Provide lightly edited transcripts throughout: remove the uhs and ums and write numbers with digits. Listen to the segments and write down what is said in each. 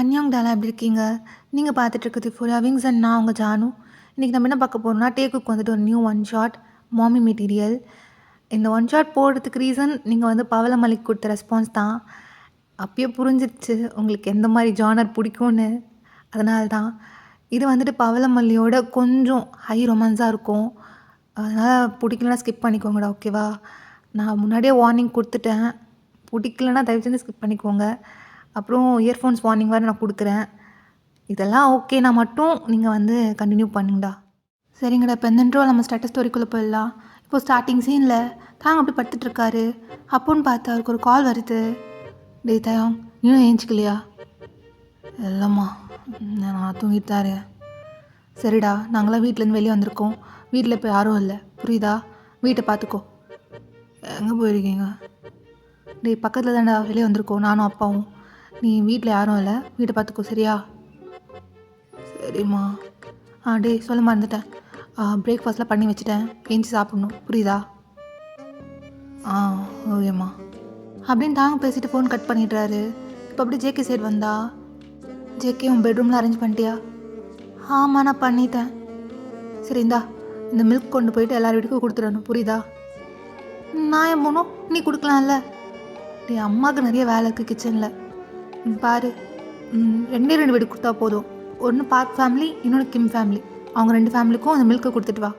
அன்யாங் டாலா எப்படி இருக்கீங்க? நீங்க பார்த்துட்டு இருக்கிறது ஃபுல்லா விங்ஸ் அண்ட் நான் உங்கள் ஜானு. இன்றைக்கி நம்ம என்ன பார்க்க போறோம்னா, டேக்குக்கு வந்துட்டு ஒரு நியூ ஒன் ஷாட் மாமி மெட்டீரியல். இந்த ஒன் ஷாட் போடுறதுக்கு ரீசன் நீங்கள் வந்து பவளமல்லிக்கு கொடுத்த ரெஸ்பான்ஸ் தான். அப்பயே புரிஞ்சிருச்சு உங்களுக்கு எந்த மாதிரி ஜானர் பிடிக்கும்னு. அதனால தான் இது வந்துட்டு பவளமல்லியோட கொஞ்சம் ஹை ரொமான்ஸாக இருக்கும். அதனால் பிடிக்கலனா ஸ்கிப் பண்ணிக்கோங்கடா, ஓகேவா? நான் முன்னாடியே வார்னிங் கொடுத்துட்டேன். பிடிக்கலனா தயவு செஞ்சு ஸ்கிப் பண்ணிக்கோங்க. அப்புறம் இயர்ஃபோன்ஸ் வார்னிங் வேறு நான் கொடுக்குறேன். இதெல்லாம் ஓகேனா மட்டும் நீங்கள் வந்து கண்டினியூ பண்ணுங்கடா. சரிங்கடா, இப்போ இந்த இன்ட்ரோவில் நம்ம ஸ்டேட்டஸ் ஸ்டோரிக்குள்ளே போயிடலாம். இப்போது ஸ்டார்டிங் சீனில் தாங்க அப்படி படுத்துட்ருக்காரு. அப்போன்னு பார்த்து அவருக்கு ஒரு கால் வருது. டேய் தயம், இன்னும் ஏஞ்சிக்கலையா? இல்லைம்மா, நான் தூங்கிட்டு தான் இருக்கேன். சரிடா, நாங்களாம் வீட்டிலேருந்து வெளியே வந்திருக்கோம். வீட்டில் இப்போ யாரும் இல்லை, புரியுதா? வீட்டை பார்த்துக்கோ. எங்கே போயிருக்கீங்க? டேய் பக்கத்தில் தான்டா வெளியே வந்திருக்கோம், நானும் அப்பாவும். நீ வீட்டில் யாரும் இல்லை, வீட்டை பார்த்துக்கோ, சரியா? சரிம்மா. டேய் சொல்ல மறந்துட்டேன், பிரேக்ஃபாஸ்ட்லாம் பண்ணி வச்சுட்டேன், ஏஞ்சி சாப்பிட்ணும், புரியுதா? ஓகேம்மா அப்படின்னு தாங்க பேசிட்டு ஃபோன் கட் பண்ணிடுறாரு. இப்போ அப்படியே ஜேகே சைடு வந்தா, ஜேகே உன் பெட்ரூமில் அரேஞ்ச் பண்ணிட்டியா? ஆமாம் நான் பண்ணிட்டேன். சரி இந்தா, இந்த மில்க் கொண்டு போயிட்டு எல்லார் வீட்டுக்கும் கொடுத்துடணும், புரியுதா? நான் ஏன் போகணும், நீ கொடுக்கலாம்ல. டே அம்மாவுக்கு நிறைய வேலை இருக்குது கிச்சனில். பாரு, ரெண்டு வீடு கொடுத்தா போதும். ஒன்று பார்க் ஃபேமிலி, இன்னொன்று கிம் ஃபேமிலி. அவங்க 2 ஃபேமிலிக்கும் அந்த மில்க்கை கொடுத்துட்டு வா.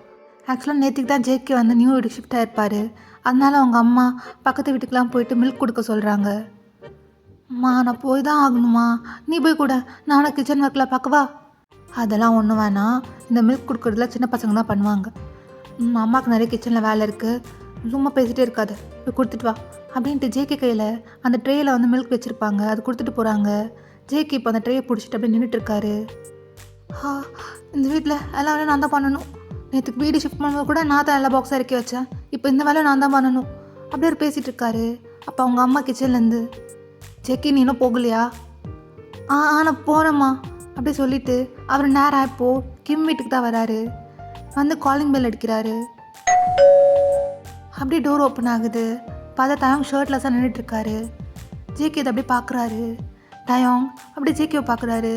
ஆக்சுவலாக நேற்றுக்கு தான் ஜேகே வந்து நியூ வீடு ஷிஃப்ட் ஆகிருப்பார். அதனால அவங்க அம்மா பக்கத்து வீட்டுக்கெலாம் போயிட்டு மில்க் கொடுக்க சொல்கிறாங்க. அம்மா நான் போய் தான் ஆகணுமா? நீ போய் கூட, நானும் கிச்சன் ஒர்க்கில் பார்க்கவா? அதெல்லாம் ஒன்றும் வேணாம், இந்த மில்க் கொடுக்குறதுல சின்ன பசங்க தான் பண்ணுவாங்க. அம்மாவுக்கு நிறைய கிச்சனில் வேலை இருக்குது, சும்மா பேசிகிட்டே இருக்காது, போய் கொடுத்துட்டு வா அப்படின்ட்டு ஜேகே கையில் அந்த ட்ரேயில் வந்து மில்க் வச்சுருப்பாங்க, அது கொடுத்துட்டு போகிறாங்க. ஜேகே இப்போ அந்த ட்ரேயை பிடிச்சிட்டு அப்படியே நின்றுட்டுருக்காரு. இந்த வீட்டில் எல்லா வேலையும் நான் தான் பண்ணணும். நேற்றுக்கு வீடு ஷிஃப்ட் பண்ணும்போது கூட நான் தான் எல்லா பாக்ஸாக இறக்கி வச்சேன், இப்போ இந்த வேலையை நான் தான் பண்ணணும் அப்படியே ஒரு பேசிகிட்டு இருக்காரு. அப்போ அவங்க அம்மா கிச்சன்லேருந்து, ஜேகே நீ இன்னும் போகலையா? நான் போகிறேம்மா அப்படியே சொல்லிவிட்டு அவர் நேரம் இப்போது கிம் வீட்டுக்கு தான் வராரு. வந்து காலிங் பெல் அடிக்கிறாரு. அப்படியே டோர் ஓப்பன் ஆகுது. பார்த்தா தயாங் ஷர்ட்லெஸ்ஸாக நின்றுட்டுருக்காரு. ஜேகே இதை அப்படியே பார்க்குறாரு. தயாங் அப்படியே ஜேகேவை பார்க்குறாரு.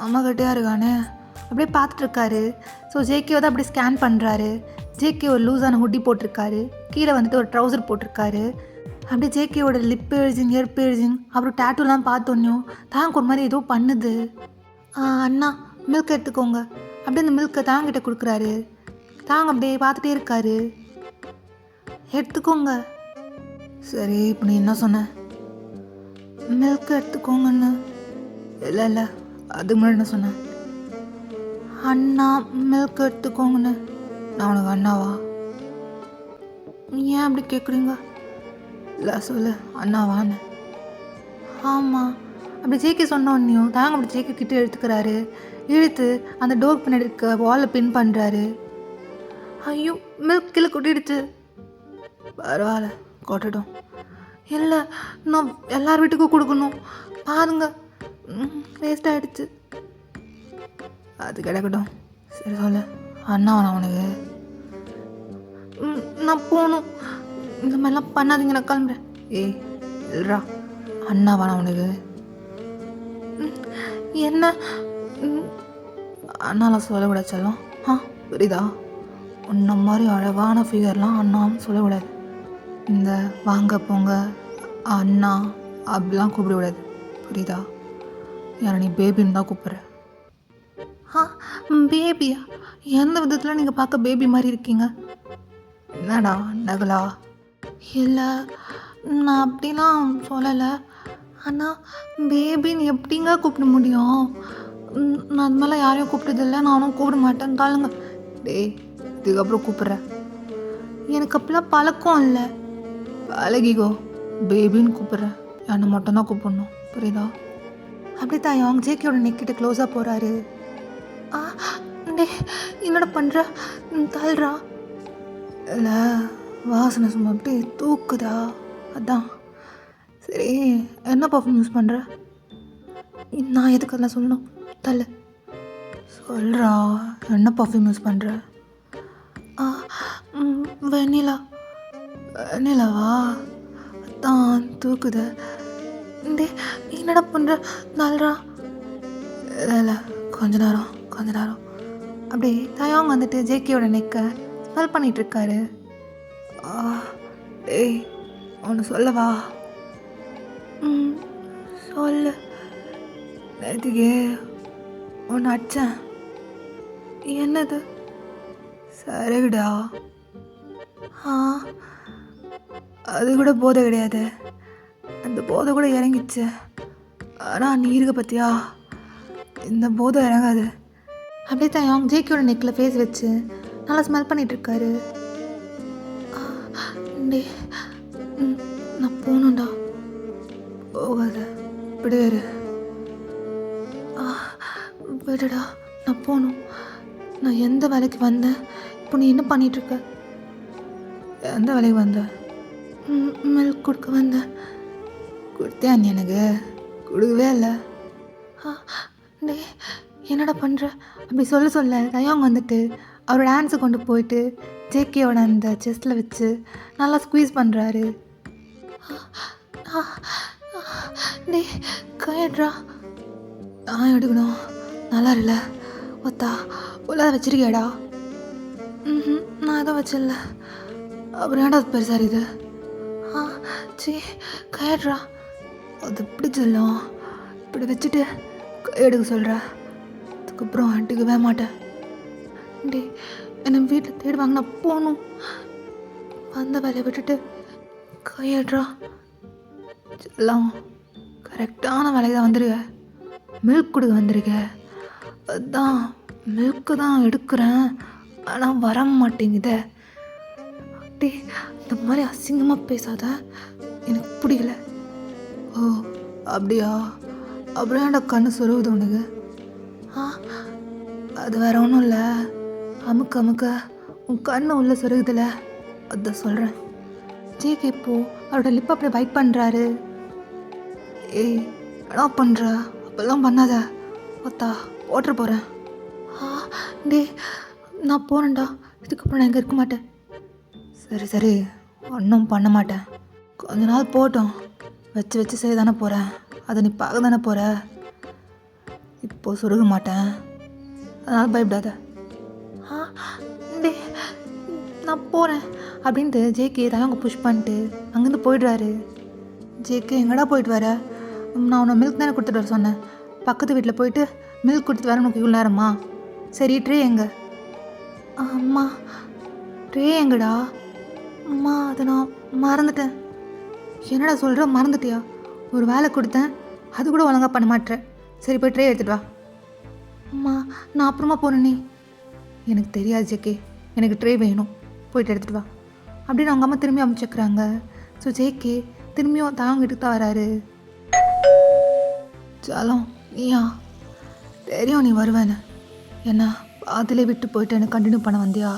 அம்மா கட்டியாக இருக்கானே அப்படியே பார்த்துட்ருக்காரு. ஸோ ஜேகேவை தான் அப்படியே ஸ்கேன் பண்ணுறாரு. ஜேகே ஒரு லூஸான ஹுட்டி போட்டிருக்காரு, கீழே வந்துட்டு ஒரு ட்ரௌசர் போட்டிருக்காரு. அப்படியே ஜேகேவோட லிப் பேர்ஜிங், ஹெர் பேர்ஜிங், அப்புறம் டேட்டூலாம் பார்த்தோன்னையும் தாங்க ஒரு மாதிரி ஏதோ பண்ணுது. அண்ணா மில்க் எடுத்துக்கோங்க அப்படியே அந்த மில்க்கை தாங்கிட்ட கொடுக்குறாரு. தாங்க அப்படியே பார்த்துட்டே இருக்காரு. எடுத்துக்கோங்க. சரி இப்போ நீ என்ன சொன்ன? மில்க் எடுத்துக்கோங்கன்னு. இல்லை அதுக்கு முன்னாடி என்ன சொன்னேன்? அண்ணா மில்க் எடுத்துக்கோங்கன்னு. நான் உனக்கு அண்ணாவா? ஏன் அப்படி கேட்குறீங்க? இல்லை சொல்லு, அண்ணாவான்னு. ஆமாம் அப்படி ஜேகே சொன்னோன்னையும் தாங்க அப்படி ஜேகே கிட்டே எடுத்துக்கிறாரு. இழுத்து அந்த டோர் பின்னாடி இருக்க வாலில் பின் பண்ணுறாரு. ஐயோ மில்க் கீழே கொட்டிடுச்சு. பரவாயில்ல கொட்டட்டும். இல்லை நான் எல்லார் வீட்டுக்கும் கொடுக்கணும், பாருங்க வேஸ்ட் ஆகிடுச்சு. அது கிடக்கட்டும். சரி சொல்லு, அண்ணாவா உனக்கு? நான் போகணும், இந்த மாதிரிலாம் பண்ணாதீங்க, நான் கிளம்புறேன். இல்லைரா, அண்ணாவா உனக்கு? என்ன அண்ணாலாம் சொல்லக்கூடாது செல்லம், புரியுதா? உன்ன மாதிரி அழகான ஃபிகர்லாம் அண்ணான்னு சொல்லக்கூடாது. இந்த வாங்க போங்க அண்ணா அப்படிலாம் கூப்பிடக்கூடாது, புரியுதா? யாரை நீ பேபின்னு தான் கூப்பிட்ற. பேபியா? எந்த விதத்தில் நீங்கள் பார்க்க பேபி மாதிரி இருக்கீங்க? என்னடா நகலா? இல்லை நான் அப்படிலாம் சொல்லலை. ஆனால் பேபின்னு எப்படிங்க கூப்பிட முடியும்? நான் அது மாதிரிலாம் யாரையும் கூப்பிட்டதில்லை, நானும் கூப்பிட மாட்டேன். தாளுங்க. டேய் இதுக்கப்புறம் கூப்பிட்றேன், எனக்கு அப்படிலாம் பழக்கம் இல்லை. பழகிக்கோ, பேபின்னு கூப்பிட்றேன், என்னை மட்டும்தான் கூப்பிடணும், புரியுதா? அப்படி தான் அவங்க ஜேகேயோட நெக்கிட்ட க்ளோஸாக போகிறாரு. டே என்னோட பண்ணுற, தள்ளுறா. இல்லை வாசனை சும்மா அப்படியே தூக்குதா, அதான். சரி என்ன பர்ஃப்யூம் யூஸ் பண்ணுற? நான் எதுக்கு அதெல்லாம் சொல்லணும், தள்ளு. சொல்கிறா என்ன பர்ஃப்யூம் யூஸ் பண்ணுற? வெண்ணிலாவா? அதான் தூக்குது. டே என்னடா பண்ணுற நாள்ரா? இல்லை கொஞ்ச நேரம் அப்படியே தயவாங்க வந்துட்டு ஜேகேயோட நெக்கை ஸ்மெல் பண்ணிகிட்ருக்காரு. டேய் ஒன்று சொல்லவா? சொல்லு. நேற்றுக்கு ஒன்று அடித்தேன். என்னது? சரிடா. அது கூட போதை கிடையாது, அந்த போதை கூட இறங்கிச்சு. ஆனால் நீ இருக்க பார்த்தியா, இந்த போதை இறங்காது. அப்படியே தான் அவங்க ஜேகேயோட நெக்கில் ஃபேஸ் வச்சு நல்லா ஸ்மெல் பண்ணிகிட்ருக்காரு. டே நான் போகணுண்டா. போகாத, விடுவேறு. விடுடா, நான் போகணும். நான் எந்த வேலைக்கு வந்தேன்? இப்போ நீ என்ன பண்ணிகிட்ருக்க? எந்த வேலைக்கு வந்த? மில்க் கொடுக்க வந்தேன். கொடுத்தியா நீ? எனக்கு கொடுக்கவே இல்லை. டே என்னடா பண்ணுற? அப்படி சொல்ல தயவாங்க வந்துட்டு அவரோட ஹேண்ட்ஸை கொண்டு போயிட்டு ஜேகேயோட அந்த செஸ்ட்டில் வச்சு நல்லா ஸ்குவீஸ் பண்ணுறாரு. டே கையட்ரா. நான் எடுக்கணும். நல்லா இல்லை ஒத்தா உள்ளாத வச்சிருக்கியாடா? நான் எதுவும் வச்சிடல. அப்புறம் ஏன்டா பெருசார் இது? கையட்ரா. அது இப்படி சொல்லும், இப்படி வச்சுட்டு கையெடுக்க சொல்கிற. அதுக்கப்புறம் அடிக்கவே மாட்டேன். டே என்னை வீட்டில் தேடுவாங்க, நான் போகணும். வந்த வேலையை விட்டுட்டு கையட்ரா. எல்லாம் கரெக்டான வேலைக்கு தான் வந்துருக்க. மில்க் கொடுக்க வந்திருக்க. அதுதான் மில்க்கு தான் எடுக்கிறேன், ஆனால் வர மாட்டேங்குதே. டே இந்த மாதிரி அசிங்கமாக பேசாத, எனக்கு பிடிக்கல. ஓ அப்படியா? அப்புறம் ஏன்டா கண்ணு சொருகுது உனக்கு? அது வேற ஒன்றும் இல்லை, அமுக்க உன் கண்ணு உள்ள சொருகுதில்ல, அதான் சொல்கிறேன். ஜேகே இப்போ அவரோட லிப் அப்படியே பைட் பண்ணுறாரு. ஏய் என்ன பண்ணுற? அப்பெல்லாம் பண்ணாத ஒத்தா, ஓட்டுற போகிறேன். டே நான் போகிறேன்டா, இதுக்கப்புறம் நான் இங்கே இருக்க மாட்டேன். சரி ஒன்றும் பண்ண மாட்டேன், கொஞ்ச நாள் போட்டோம். வச்சு செய்ய தானே போகிறேன், அதை நீ பார்க்க தானே போகிற. இப்போது சொருக மாட்டேன், அதனால் பயப்படாத. டே நான் போகிறேன் அப்படின்ட்டு ஜேகே தயவங்க புஷ் பண்ணிட்டு அங்கேருந்து போயிடுறாரு. ஜேகே எங்கடா போயிட்டு வர? நான் உன்னை மில்க் தானே கொடுத்துட்டு வர சொன்னேன். பக்கத்து வீட்டில் போயிட்டு மில்க் கொடுத்துட்டு வர உனக்கு இவ்வளோ நேரமா? சரி ட்ரே எங்கே? அம்மா ட்ரே எங்கடா? அம்மா அதை நான் மறந்துட்டேன். என்னடா சொல்கிற, மறந்துட்டியா? ஒரு வேலை கொடுத்தேன், அது கூட ஒழுங்காக பண்ண மாட்டேன். சரி போய் ட்ரே எடுத்துகிட்டு வா. அம்மா நான் அப்புறமா போகிறேன். நீ எனக்கு தெரியாது ஜேகே, எனக்கு ட்ரே வேணும், போயிட்டு எடுத்துகிட்டு வா அப்படின்னு அவங்க அம்மா திரும்பி அமைச்சுக்கிறாங்க. ஸோ ஜேகே திரும்பியும் தாங்க வீட்டுக்கு தான் வராரு. சாலம் நீயா? தெரியும் நீ வருவேன்னு. என்ன அதிலே விட்டு போயிட்டு எனக்கு கண்டினியூ பண்ண வந்தியா?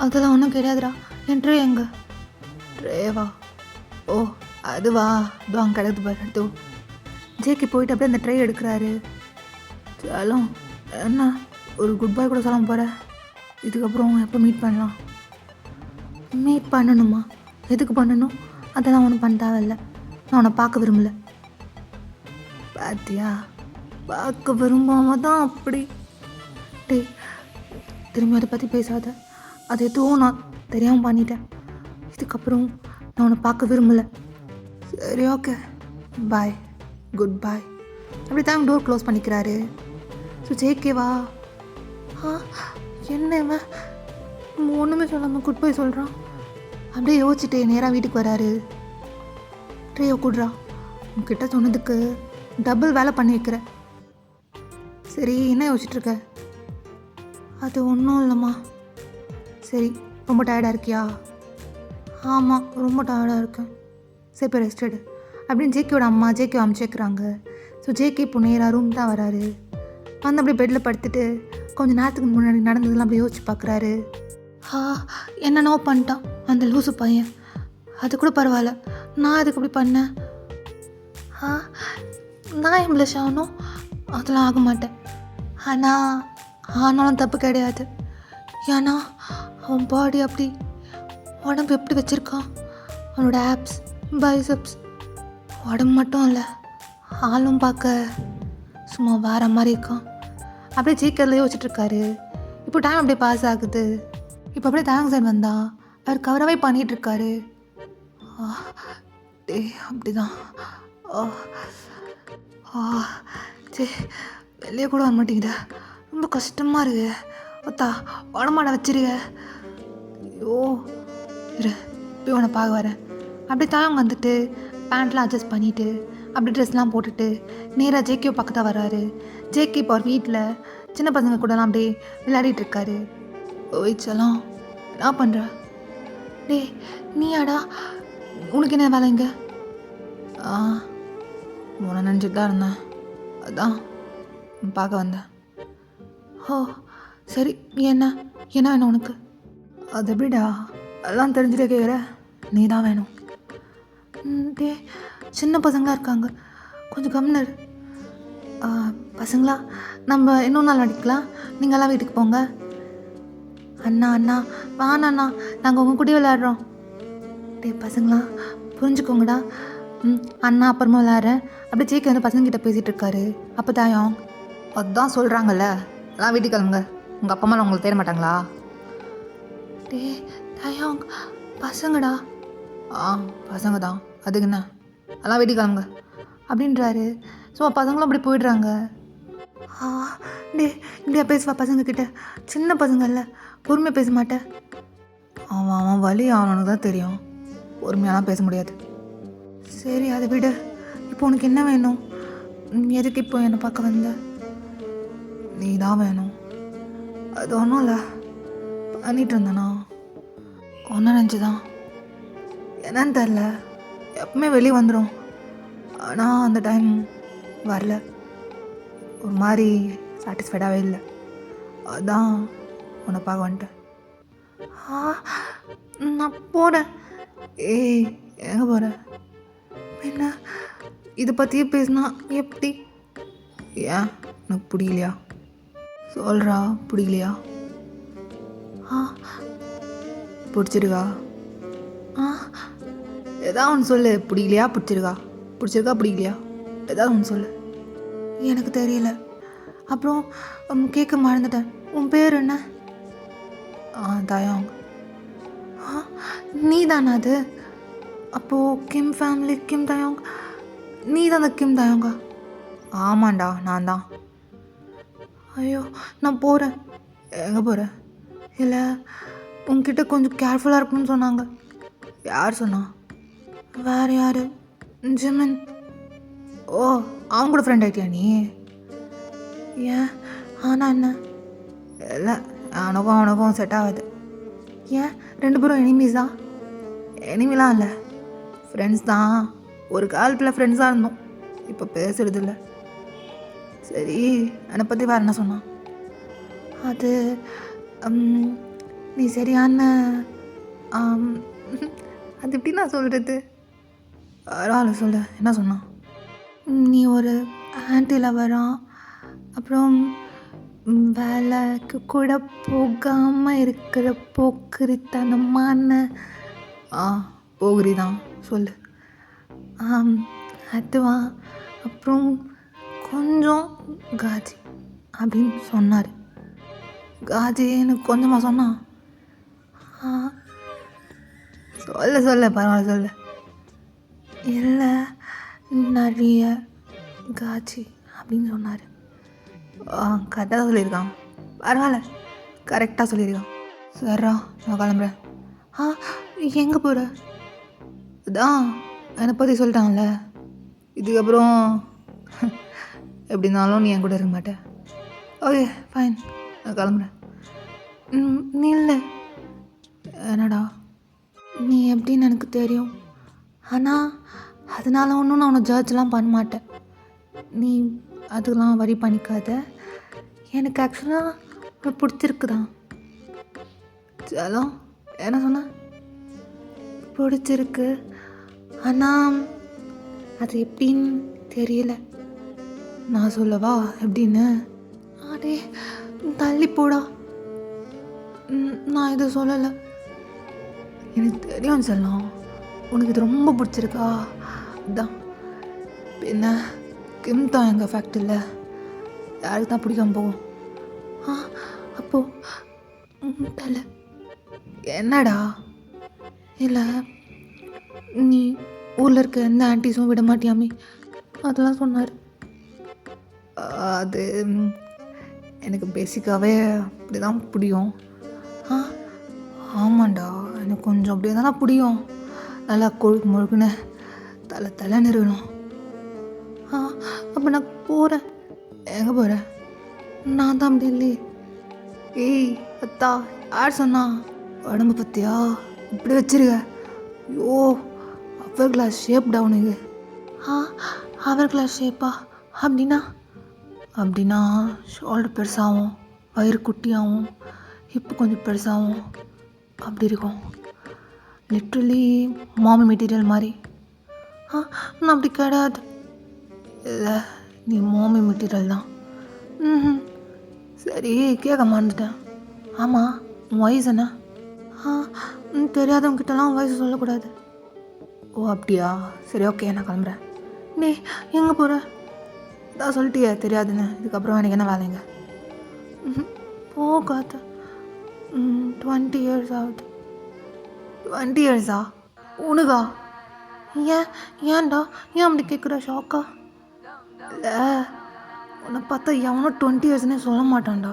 அதெல்லாம் ஒன்றும் கிடையாதுடா. என் ட்ரே எங்க? ட்ரேவா? ஓ அதுவா, இதோ அங்கே கிடக்குது பாரு, எடுத்து. ஜேகே போயிட்டு அப்படியே அந்த ட்ரே எடுக்கிறாரு. சாலம் என்ன ஒரு குட் பை கூட சொல்ல போகிற? இதுக்கப்புறம் எப்போ மீட் பண்ணலாம்? மீட் பண்ணணுமா? எதுக்கு பண்ணணும்? அதெல்லாம் ஒன்றும் பண்ண தேவையில்லை, நான் உன்னை பார்க்க விரும்பல. பார்த்தியா, பார்க்க விரும்பாம தான் அப்படி. டே திரும்பி அதை பற்றி பேசாத, அது எதுவும் நான் தெரியாமல் பண்ணிட்டேன். இதுக்கப்புறம் நான் உன்னை பார்க்க விரும்பலை. சரி ஓகே பாய், குட் பாய். அப்படி தான் டோர் க்ளோஸ் பண்ணிக்கிறாரு. ஸோ ஜேகேவா? என்ன இவன் ஒன்றுமே சொல்லாமல் குட் பை சொல்கிறான். அப்படியே யோசிச்சுட்டு நேராக வீட்டுக்கு வராரு. ட்ரேயோ கூடுறா, உன்கிட்ட சொன்னதுக்கு டபுள் வேலை பண்ணி வைக்கிற. சரி என்ன யோசிச்சுட்ருக்க? அது ஒன்றும் இல்லைம்மா. சரி ரொம்ப டயர்டாக இருக்கியா? ஆமாம் ரொம்ப டயர்டாக இருக்கேன். சரி இப்போ ரெஸ்ட் எடு அப்படின்னு ஜேகேயோட அம்மா ஜேகே அமைச்சிக்கிறாங்க. ஸோ ஜேகே இப்போ நேராக ரூம் தான் வராரு. வந்து அப்படியே பெட்டில் படுத்துட்டு கொஞ்சம் நேரத்துக்கு முன்னாடி நடந்ததெல்லாம் அப்படியே யோசிச்சு பார்க்குறாரு. என்னென்னோ பண்ணிட்டான் அந்த லூசு பையன், அது கூட பரவாயில்ல, நான் அதுக்கு அப்படி பண்ணேன். நான் என் ப்ளஷ் ஆகணும், அதெல்லாம் ஆக மாட்டேன். ஆனாலும் தப்பு கிடையாது. ஏன்னா அவன் பாடி அப்படி, உடம்பு எப்படி வச்சுருக்கான், அவனோட ஆப்ஸ் பைசப்ஸ் உடம்பு மட்டும் இல்லை, ஆளும் பார்க்க சும்மா வேற மாதிரி இருக்கான். அப்படியே ஜேக்கர்லேயே வச்சுட்ருக்காரு. இப்போ டைம் அப்படியே பாஸ் ஆகுது. இப்போ அப்படியே தேங்க் சார் வந்தா அவர் கவரவே பண்ணிகிட்ருக்காரு. டே அப்படிதான். சரி, வெளியே கூட வர மாட்டேங்குதா, ரொம்ப கஷ்டமாக இருக்கு. ஒத்தா உடம்பாட வச்சிருக்க. ஐயோ இரு, போய் உன்னை பார்க்க வரேன். அப்படியே தாங்க வந்துட்டு பேண்ட்லாம் அட்ஜஸ்ட் பண்ணிவிட்டு அப்படி ட்ரெஸ்லாம் போட்டுட்டு நேராக ஜேகே பக்கத்தான் வர்றாரு. ஜேகே இப்போ அவர் வீட்டில் சின்ன பசங்க கூடலாம் அப்படியே விளையாடிட்டு இருக்காரு. ஓய்ச்சலாம் என்ன பண்ணுற? டே நீயாடா, உனக்கு என்ன வேலை இங்கே? உன்னை நினச்சிட்டு தான் இருந்தேன், அதான் பார்க்க வந்தேன். ஓ சரி, என்ன வேணும் உனக்கு? அது எப்படிடா எல்லாம் தெரிஞ்சுட்டே கேட்குற? நீ தான் வேணும். டே சின்ன பசங்களாக இருக்காங்க, கொஞ்சம் கம்னர். பசங்களா, நம்ம இன்னொரு நாள் அடிக்கலாம், நீங்கள்லாம் வீட்டுக்கு போங்க. அண்ணா வாண்ணா, நாங்கள் உங்கள் கூட விளையாடுறோம். டே பசங்களா புரிஞ்சுக்கோங்கடா. அண்ணா அப்புறமா விளையாடுறேன். அப்படியே ஜேகே வந்து பசங்கக்கிட்ட பேசிகிட்டு இருக்காரு. அப்போ தாயம் அதான் சொல்கிறாங்கல்ல, எல்லாம் வீட்டுக்கு கிளம்புங்க, உங்கள் அப்பா அம்மா உங்களுக்கு தேட மாட்டாங்களா? டே தாயம் பசங்கடா. பசங்க தான், அதுக்கு என்ன, எல்லாம் வீட்டுக்கு கிளம்புங்க அப்படின்றாரு. ஸோ பசங்களும் அப்படி போயிடுறாங்க. டே இப்படியா பேசுவா பசங்கக்கிட்ட? சின்ன பசங்க இல்லை, பொறுமையாக பேச மாட்டேன். அவன் வலி அவனுக்கு தான் தெரியும், பொறுமையாலாம் பேச முடியாது. சரி அதை விடு, இப்போ உனக்கு என்ன வேணும்? எதுக்கு இப்போ என்னை பார்க்க வந்த? நீ தான் வேணும். அது ஒன்றும் இல்லை, பண்ணிகிட்டு இருந்தேனா ஒன்றும் நினச்சிதான், என்னன்னு தெரில, எப்பவுமே வெளியே வந்துடும். ஆனால் அந்த டைம் வரல, ஒரு மாதிரி சாட்டிஸ்ஃபைடாகவே இல்லை, அதான் உன்னை பார்க்க வந்துட்டேன். நான் போகிறேன். ஏய் எங்கே போகிற? என்ன இதை பற்றியே பேசினா எப்படி? ஏன் எனக்கு பிடிக்கலையா? சொல்கிறா, பிடிக்கலையா? பிடிச்சிருக்கா? ஏதாவது ஒன்று சொல்லு. பிடிக்கலையா பிடிச்சிருக்கா? பிடிக்கலையா? ஏதாவது ஒன்று சொல்லு. எனக்கு தெரியல. அப்புறம் கேட்க மறந்துட்டேன், உன் பேர் என்ன? தாயாங். நீ தானே அது? அப்போது கிம் ஃபேமிலி கிம் தாயாங், நீ தான் அந்த கிம் தாயாங்கா? ஆமாண்டா, நான் தான். ஐயோ நான் போகிறேன். எங்கே போகிறேன்? இல்லை உங்ககிட்ட கொஞ்சம் கேர்ஃபுல்லாக இருக்கணும்னு சொன்னாங்க. யார் சொன்னா? வேறு யார்? ஜிமின். ஓ அவங்க கூட ஃப்ரெண்ட் ஆகிட்டியா நீ? ஏன்? ஆனால் என்ன? இல்லை அவனுக்கும் செட் ஆகாது. ஏன் ரெண்டு பேரும் எனிமீஸா? எனிமிலாம் இல்லை, ஃப்ரெண்ட்ஸ் தான். ஒரு காலத்தில் ஃப்ரெண்ட்ஸாக இருந்தோம், இப்போ பேசுறது இல்லை. சரி என்னை பற்றி வேறு என்ன சொன்னான்? அது நீ சரியான அது எப்படி நான் சொல்கிறது? பரவாயில்ல சொல்லு, என்ன சொன்னான்? நீ ஒரு ஆன்டி லவரா, அப்புறம் வேலைக்கு கூட போகாமல் இருக்கிற போக்குரித்தனமான போகுரி தான் சொல்லு. அதுவா? அப்புறம் கொஞ்சம் காஜி அப்படின்னு சொன்னார். காஜி எனக்கு கொஞ்சமாக சொன்னான். சொல்ல பரவாயில்ல சொல்லு. இல்லை நிறைய காஜி அப்படின்னு சொன்னார். கரெக்டாக தான் சொல்லியிருக்கான், பரவாயில்ல கரெக்டாக சொல்லியிருக்கான். சரிடா நான் கிளம்புறேன். எங்கே போகிற? அதான் என்னை பற்றி சொல்லிட்டாங்கல்ல, இதுக்கப்புறம் எப்படி இருந்தாலும் நீ என் கூட இருக்க மாட்டேன். ஓகே ஃபைன், நான் கிளம்புறேன். நீ இல்லை. என்னடா? நீ எப்படின்னு எனக்கு தெரியும், ஆனால் அதனால ஒன்றும் நான் உன்னை ஜட்ஜெலாம் பண்ண மாட்டேன். நீ அதுக்கெலாம் வரி பண்ணிக்காத. எனக்கு ஆக்சுவலாக உனக்கு பிடிச்சிருக்குதான். சலம் என்ன சொன்ன? பிடிச்சிருக்கு, ஆனால் அது எப்படின்னு தெரியல. நான் சொல்லவா எப்படின்னு? அடே தள்ளி போடா, நான் இதை சொல்லலை. எனக்கு தெரியும் செல்லம், உனக்கு இது ரொம்ப பிடிச்சிருக்கா, அதான் என்ன கிம் தான் எங்கள் ஃபேக்ட்ரியில் யாருக்கு தான் பிடிக்காம போகும். அப்போது தலை என்னடா? இல்லை நீ ஊரில் இருக்க எந்த ஆன்டிஸும் விட மாட்டியாமே அதெல்லாம் சொன்னார். அது எனக்கு பேசிக்காகவே அப்படி தான் பிடிக்கும். ஆமாண்டா, எனக்கு கொஞ்சம் அப்படியே தானே பிடிக்கும். நல்லா கொழுக்கு முழுக்குன்னு தலைன்னு இருக்கணும். அப்போ நான் போகிறேன். எங்கே போகிறேன்? நான் தான் அப்படி இல்லையே. ஏய் அத்தா, யார் சொன்னா? உடம்பு பற்றியா இப்படி வச்சிருக்க? ஐயோ, அவர் கிளாஸ் ஷேப் டவுனுக்கு. அவர் கிளாஸ் ஷேப்பா? அப்படின்னா ஷோல்டர் பெருசாகவும் வயிறு குட்டியாகவும் ஹிப்பு கொஞ்சம் பெருசாகவும் அப்படி இருக்கும். லிட்ரலி மாமி மெட்டீரியல் மாதிரி. நான் அப்படி கிடையாது. இல்லை, நீ மாமி மெட்டீரியல் தான். சரி, கேட்க மறந்துட்டேன். ஆமாம், உன் வயசு என்ன? தெரியாதவங்கிட்டலாம் வயசு சொல்லக்கூடாது. ஓ அப்படியா? சரி, ஓகே, நான் கிளம்புறேன். நீ எங்கே போகிற? தான் சொல்லிட்டியே தெரியாதுன்னு. இதுக்கப்புறம் எனக்கு என்ன வேலைங்க? போகாத. 20 years ஆகுது. 20 years-ஆ? உனக்கா? ஏன்டா ஏன் அப்படி கேட்குற? ஷாக்கா? இல்லை, உன்னை பார்த்தா எவனும் 20 years-னே சொல்ல மாட்டான்டா.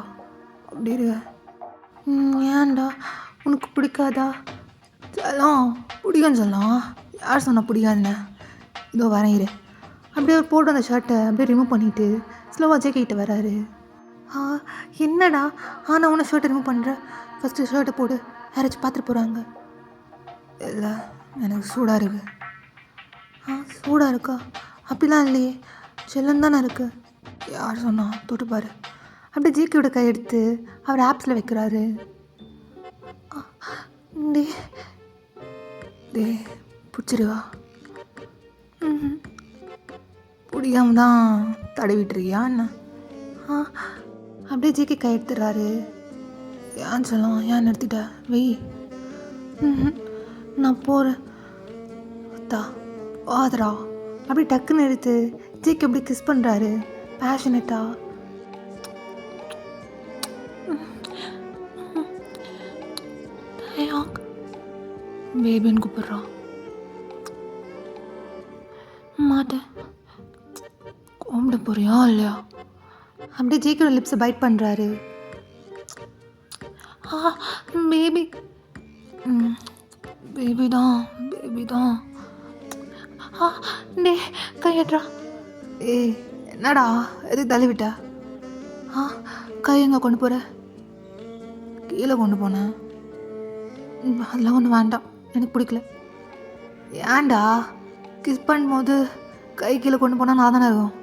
அப்படி இருக்க. ஏன்டா உனக்கு பிடிக்காதா? செல்லம், பிடிக்குன்னு சொல்லலாம். யார் சொன்னால் பிடிக்காதுன்னு? இதோ வரேன். அப்படியே அவர் போட்டு அந்த ஷர்ட்டை அப்படியே ரிமூவ் பண்ணிவிட்டு ஸ்லோவாக ஜேக்கிட்ட வராரு. என்னடா நான் உன்னை ஷர்ட்டை ரிமூவ் பண்ணுறேன். ஃபஸ்ட்டு ஷர்ட்டை போடு, யாராச்சும் பார்த்துட்டு போகிறாங்க. இல்லை, எனக்கு சூடாக இருக்குது. சூடாக இருக்கா? அப்படிலாம் இல்லையே, செல்லம் தானே இருக்குது. யார் சொன்னா? தொட்டுப்பார். அப்படியே ஜேக்கியோட கை எடுத்து அவர் ஆப்ஸில் வைக்கிறாரு. டே பிடிச்சிருவா? பிடிக்காம தான் தடவிட்டுருக்கியா என்ன? அப்படியே ஜேக்கி கை எடுத்துடுறாரு. ஏன் சொல்லலாம்? ஏன் நிறுத்திட்ட? வெய். நான் போகிறேன். ஆதரா அப்படி டக்குன்னு எடுத்து ஜேக்கி அப்படி கிஸ் பண்ணுறாரு பேஷனட்டா. பேபின்னு கூப்பிட்றான். மாட்டேன். கும்பிட போறியா இல்லையா? அப்படியே ஜேக்கியோட லிப்ஸை பைட் பண்ணுறாரு. பேபி பேபி தான். டே கையட்றா. ஏய் என்னடா எதுக்கு தள்ளிவிட்ட? கை எங்கே கொண்டு போகிற? கீழே கொண்டு போனேன். அதெல்லாம் ஒன்றும் வேண்டாம், எனக்கு பிடிக்கல. ஏன்டா கிஸ் பண்ணும்போது கை கீழே கொண்டு போனால் நான் தானே இருக்கும்.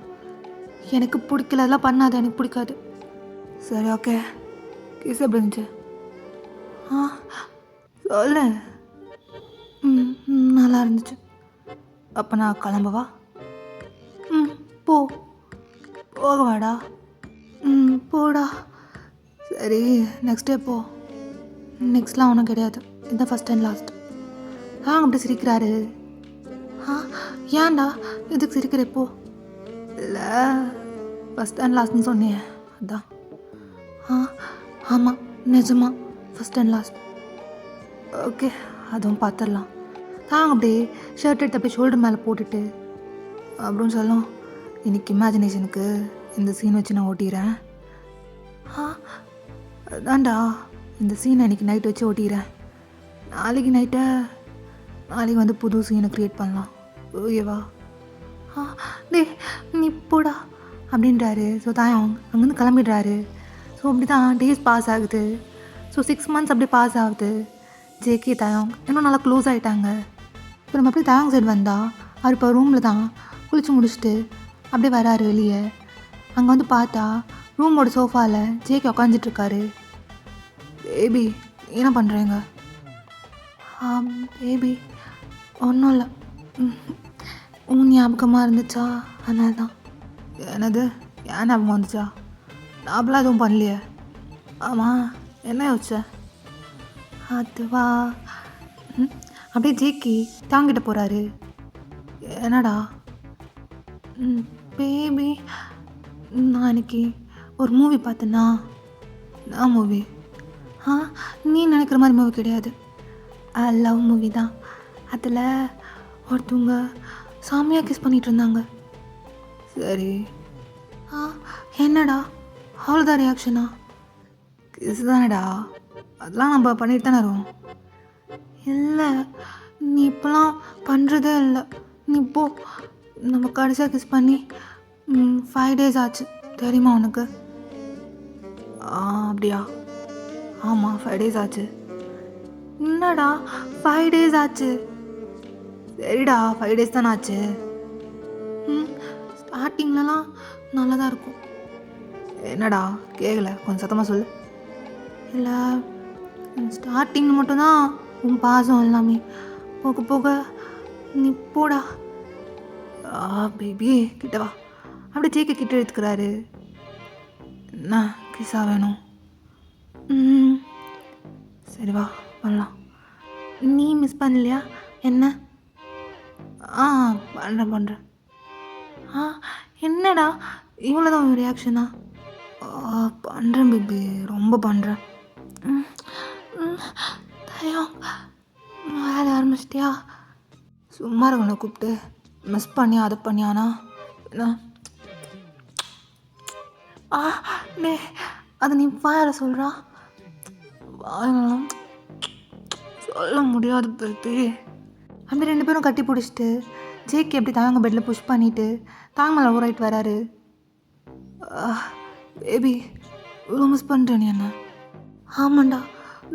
எனக்கு பிடிக்கல, அதெல்லாம் பண்ணாது, எனக்கு பிடிக்காது. சரி, ஓகே. கிஸ் எப்படி இருந்துச்சு? சொல்லு. நல்லா இருந்துச்சு. அப்போ நான் கிளம்பவா? போகவாடா. போடா. சரி, நெக்ஸ்ட் டே போ. நெக்ஸ்ட்லாம் ஒன்றும் கிடையாது, இதுதான் ஃபஸ்ட் அண்ட் லாஸ்ட். அப்படி சிரிக்கிறாரு. ஏன்டா எதுக்கு சிரிக்கிற? இப்போ இல்லை, ஃபஸ்ட் அண்ட் லாஸ்ட்னு சொன்னியே அதான். ஆமாம், நிஜமா ஃபஸ்ட் அண்ட் லாஸ்ட். ஓகே, அதுவும் பார்த்துடலாம். அப்படியே ஷர்ட் எடுத்து அப்படியே ஷோல்டர் மேலே போட்டுட்டு அப்படின்னு சொல்லும். இன்னைக்கு இமேஜினேஷனுக்கு இந்த சீன் வச்சு நான் ஓட்டிக்கிறேன். அதான்டா, இந்த சீனை இன்றைக்கி நைட் வச்சு ஓட்டிக்கிறேன். நாளைக்கு வந்து புது சீனை க்ரியேட் பண்ணலாம். ஓகேவா? டே நீ போடா அப்படின்றாரு. ஸோ தான் அங்கேருந்து கிளம்பிடுறாரு. ஸோ அப்படி தான் டேஸ் பாஸ் ஆகுது. ஸோ 6 months அப்படியே பாஸ் ஆகுது. ஜேகே தாயாங் இன்னும் நல்லா க்ளோஸ் ஆகிட்டாங்க. இப்போ நம்ம அப்படியே தாயாங் சைடு வந்தால் அவர் இப்போ ரூமில் தான் குளிச்சு முடிச்சுட்டு அப்படியே வராரு வெளியே. அங்கே வந்து பார்த்தா ரூமோட சோஃபாவில் ஜேகே உட்காந்துட்ருக்காரு. பேபி என்ன பண்ணுறீங்க? பேபி ஒன்றும் இல்லை, உன் ஞாபகமாக இருந்துச்சா, அதனால தான். என்னது ஏன் ஞாபகம் வந்துச்சா? நாப்பெல்லாம் எதுவும் பண்ணலையே. ஆமாம், என்ன யோசிச்ச? அதுவா? அப்படியே ஜேக்கி தாங்கிட்ட போகிறாரு. என்னடா? பேபி, நான் இன்னைக்கு ஒரு மூவி பார்த்தேன்னா, நான் மூவி நீ நினைக்கிற மாதிரி மூவி கிடையாது. லவ் மூவி தான். அதில் ஒருத்தவங்க சாமியாக கிஸ் பண்ணிகிட்டு இருந்தாங்க. சரி, என்னடா அவ்வளோதான் ரியாக்ஷனா? கிஸ் தானடா, அதெல்லாம் நம்ம பண்ணிட்டு தானே இருக்கோம். இல்லை, நீ இப்போலாம் பண்ணுறதே இல்லை. நீ போ, நம்ம கடைசியாக கிஸ் பண்ணி 5 days ஆச்சு தெரியுமா உனக்கு? அப்படியா? ஆமாம், 5 days ஆச்சு. என்னடா 5 days ஆச்சு? சரிடா, 5 days தானே ஆச்சு. ஸ்டார்டிங்லலாம் நல்லா தான் இருக்கும். என்னடா கேட்கல, கொஞ்சம் சத்தமாக சொல்லு. இல்லை, ஸ்டார்டிங் மட்டும்தான் உன் பாசம் எல்லாமே, போக போக நீ போடா. பேபி கிட்ட வா. அப்படியே ஜேகே கிட்ட எடுத்துக்கிறாரு. என்ன கிஸ்ஸா வேணும்? சரி வா பண்ணலாம். நீ மிஸ் பண்ணலையா என்ன? பண்ணுறேன். என்னடா இவ்வளோதான் ஒரு ரியாக்ஷனா? பண்ணுறேன் பேபி, ரொம்ப பண்ணுறேன். தயம், வேலை ஆரம்பிச்சிட்டியா? சும்மா உன்னை கூப்பிட்டு மிஸ் பண்ணியா அதை பண்ணியானா? டே, அது நீ வாயால் சொல்கிறா? வாயெல்லாம் சொல்ல முடியாது பேபி. அப்படி 2 பேரும் கட்டி பிடிச்சிட்டு ஜேகே எப்படி தாங்க பெட்டில் புஷ் பண்ணிவிட்டு தாங்க மேலே ஊராயிட்டு வராரு. பேபி, ரொம்ப மிஸ் பண்ணுறேன் நீ என்ன? ஆமாண்டா,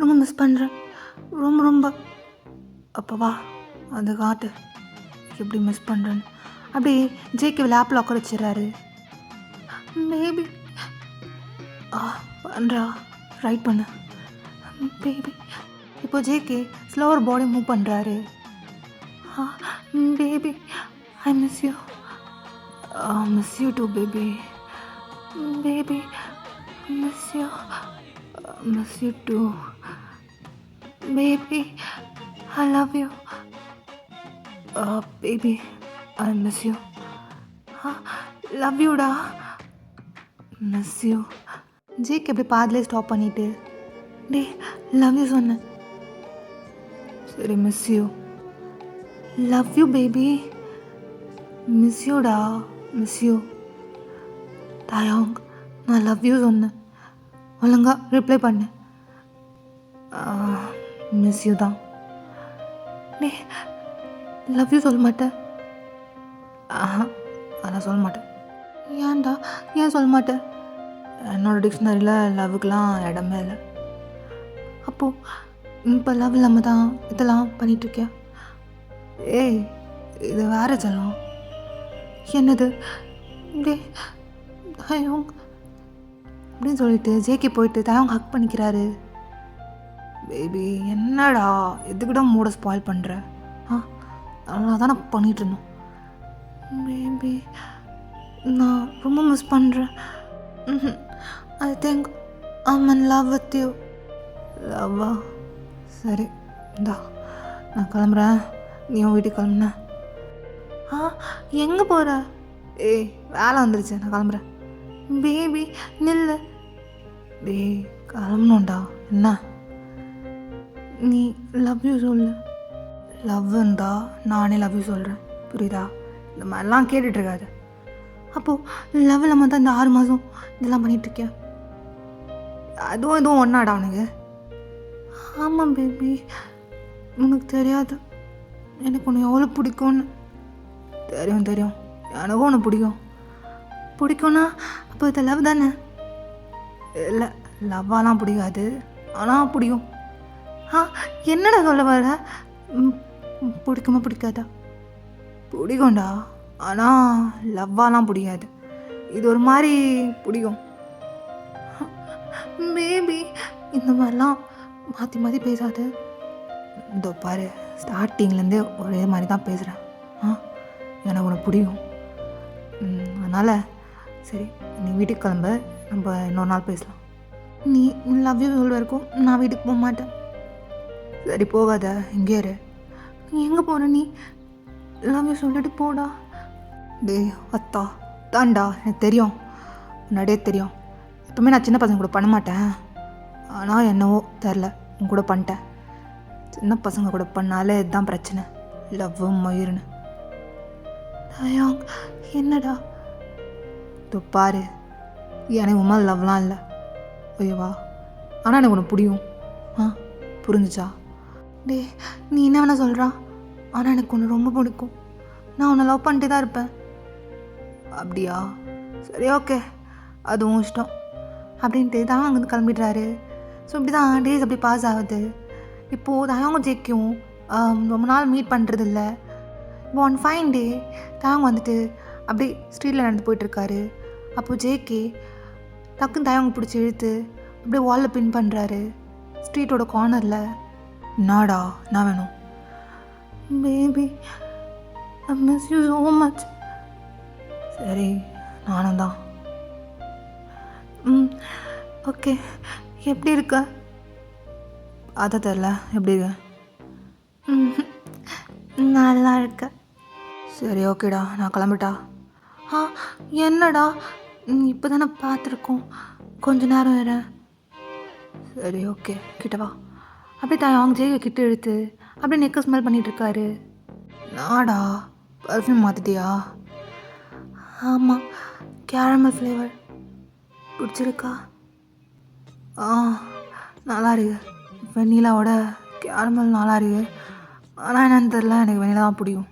ரொம்ப மிஸ் பண்ணுறேன், ரொம்ப ரொம்ப. அப்போ வா, அது காட்டு எப்படி மிஸ் பண்ணுறேன்னு. அப்படி ஜேகே லேப்பில் உட்கார வச்சிடறாரு. பேபி பண்ணுறா, ரைட் பண்ணு பேபி. இப்போ ஜேகே ஸ்லோவர் பாடி மூவ் பண்ணுறாரு. Baby, I miss you. Miss you too baby. Baby, miss you. Miss you too baby. I love you. Baby, I miss you. Love யூடா. Miss you. Jake எப்படி பாதிலே stop பண்ணிவிட்டு, டே love you சொன்னேன். சரி, miss you. Love you baby. Miss யூடா, miss you. தாயாங், நான் லவ் யூ சொன்னேன், ஒழுங்கா ரிப்ளை பண்ணு. மிஸ் யூ தான். டே லவ் யூ சொல்ல மாட்டேன். அதெல்லாம் சொல்ல மாட்டேன். ஏன்டா, ஏன் சொல்ல மாட்டேன்? என்னோடய டிக்ஷனரியில் லவ்வுக்கெலாம் இடமே இல்லை. அப்போது இப்போ லவ் இல்லாமல் தான் இதெல்லாம் பண்ணிகிட்ருக்கியா? ஏய், இது வேற செல்லம். என்னது? டே தயோங் அப்படின்னு சொல்லிட்டு ஜேகே போயிட்டு தயோங் ஹக் பண்ணிக்கிறாரு. பேபி, என்னடா எதுக்கிட்ட மூட ஸ்பாயில் பண்ணுற? நல்லா தான் நான் பண்ணிகிட்ருந்தோம். பேபி, நான் ரொம்ப மிஸ் பண்ணுறேன். I think I'm in love with you. லவ்வா? சரி, இந்தா நான் கிளம்புறேன், நீயும் வீட்டுக்கு கிளம்புன. எங்கே போகிற? ஏய், வேலை வந்துருச்சு, நான் கிளம்புறேன். பேபி நில்லு. டேய் கிளம்பணும்டா. என்ன? நீ லவ் யூ சொல்லு. லவ் இருந்தா நானே லவ் யூ சொல்கிறேன், புரியுதா? இந்த மாதிரிலாம் கேட்டுட்ருக்காது. அப்போது லவ் இல்லாமல் தான் இந்த 6 மாதம் இதெல்லாம் பண்ணிகிட்ருக்கியா? அதுவும் இதுவும் ஒன்றாடா உனக்கு? ஆமாம் பேபி, உனக்கு தெரியாது எனக்கு உன்னை எவ்வளோ பிடிக்கும்னு. தெரியும் தெரியும், எனக்கும் உன்னை பிடிக்கும்னா அப்போ இது லவ் தானே? இல்லை, லவ்வாலாம் பிடிக்காது, ஆனால் பிடிக்கும். என்னடா சொல்ல வர? பிடிக்குமா பிடிக்காதா? பிடிக்கும்டா, ஆனால் லவ்வாலாம் பிடிக்காது. இது ஒரு மாதிரி பிடிக்கும். பேபி, இந்த மாதிரிலாம் மாற்றி மாற்றி பேசாது. இதோ பாரு, ஸ்டார்டிங்லேருந்தே ஒரே மாதிரி தான் பேசுகிறேன். எனக்கு உனக்கு பிடிக்கும். அதனால் சரி, நீ வீட்டுக்கு கிளம்ப, நம்ம இன்னொரு நாள் பேசலாம். நீ லவ் யூ சொல்ல வரைக்கும் நான் வீட்டுக்கு போக மாட்டேன். சரி, போகாத, இங்கே இரு. நீ எங்கே போகிற? நீ லவ் யூ சொல்லிட்டு போடா. டேய் அத்தா தான்டா, எனக்கு தெரியும், முன்னாடியே தெரியும். எப்பவுமே நான் சின்ன பசங்க கூட பண்ண மாட்டேன். ஆனால் என்னவோ தெரில, உன் கூட பண்ணிட்டேன். சின்ன பசங்க கூட பண்ணாலே இதுதான் பிரச்சனை, லவ் மயிருன்னு. தயாங் என்னடா? இதோ பாரு, எனக்கு உமா லவ்லாம் இல்லை, ஓகேவா? ஆனால் எனக்கு உனக்கு புரியும். புரிஞ்சுச்சா? டே நீ என்ன வேணா சொல்கிறா, ஆனால் எனக்கு ஒன்று ரொம்ப பிடிக்கும். நான் உன்னை லவ் பண்ணிட்டே தான் இருப்பேன். அப்படியா? சரி ஓகே, அது உன் இஷ்டம் அப்படின்ட்டு தான் அங்கேருந்து கிளம்பிடுறாரு. ஸோ இப்படி தான் டேஸ் அப்படி பாஸ் ஆகுது. இப்போது தயாங்க ஜேக்கும் ரொம்ப நாள் மீட் பண்ணுறதில்ல. இப்போ ஒன் ஃபைன் டே தயாங்க வந்துட்டு அப்படி ஸ்ட்ரீட்டில் நடந்து போயிட்டுருக்காரு. அப்போது ஜேகே டக்குன்னு தயாங்க பிடிச்சி இழுத்து அப்படியே வாலில் பின் பண்ணுறாரு ஸ்ட்ரீட்டோட கார்னரில். நாடா நான் வேணும் baby, I miss you so much. சரி நானும் தான். ஓகே, எப்படி இருக்க? அதை தெரில, எப்படி இருக்க? நல்லா இருக்க. சரி ஓகேடா, நான் கிளம்பிட்டா? என்னடா இப்போ தானே பார்த்துருக்கோம், கொஞ்ச நேரம் வேறு. சரி ஓகே, கிட்டவா. அப்படியே அவங்க ஜெய கிட்ட இழுத்து அப்படியே நெக்க ஸ்மெல் பண்ணிகிட்ருக்காரு. நாடா பர்ஃப்யூம் மாற்றிட்டியா? ஆமாம், கேரமல் ஃப்ளேவர். பிடிச்சிருக்கா? நல்லா இருக்கு. வெண்ணிலாவோட கேரமல் நல்லா இருக்கு. ஆனால் என்னன்னு தெரில, எனக்கு வெண்ணிலா தான் பிடிக்கும்.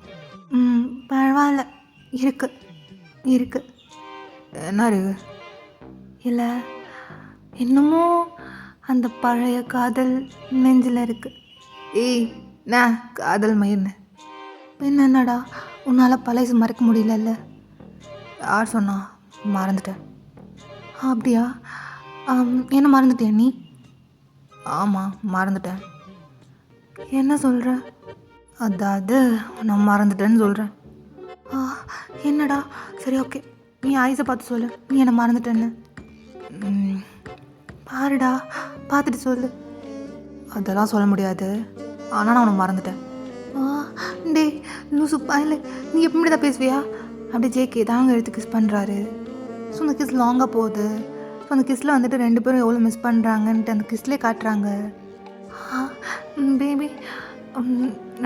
பரவாயில்ல, இருக்கு. என்ன இருக்கு? இல்லை, இன்னமும் அந்த பழைய காதல் நெஞ்சில் இருக்கு. ஏய் நான் காதல் மயிர்னு என்னடா, உன்னால் பழைய மறக்க முடியலல்ல? யார் சொன்னா? மறந்துட்டேன். அப்படியா? என்ன மறந்துட்டியா நீ? ஆமாம் மறந்துட்டேன். என்ன சொல்கிற? அதாவது நான் மறந்துட்டேன்னு சொல்கிறேன். என்னடா? சரி ஓகே, நீ ஐஸை பார்த்து சொல்லு, நீ என்ன மறந்துட்டேன்னு. பாருடா, பார்த்துட்டு சொல்லு. அதெல்லாம் சொல்ல முடியாது, ஆனால் நான் உன்னை மறந்துட்டேன். டே லூசு பாயில, நீ எப்படி தான் பேசுவியா? அப்படியே ஜேகே தாங்க எடுத்து கிஸ் பண்ணுறாரு. ஸோ அந்த கிஸ் லாங்காக போகுது. ஸோ அந்த கிஸ்ஸில் வந்துட்டு ரெண்டு பேரும் எவ்வளோ மிஸ் பண்ணுறாங்கன்ட்டு அந்த கிஸ்லேயே காட்டுறாங்க. பேபி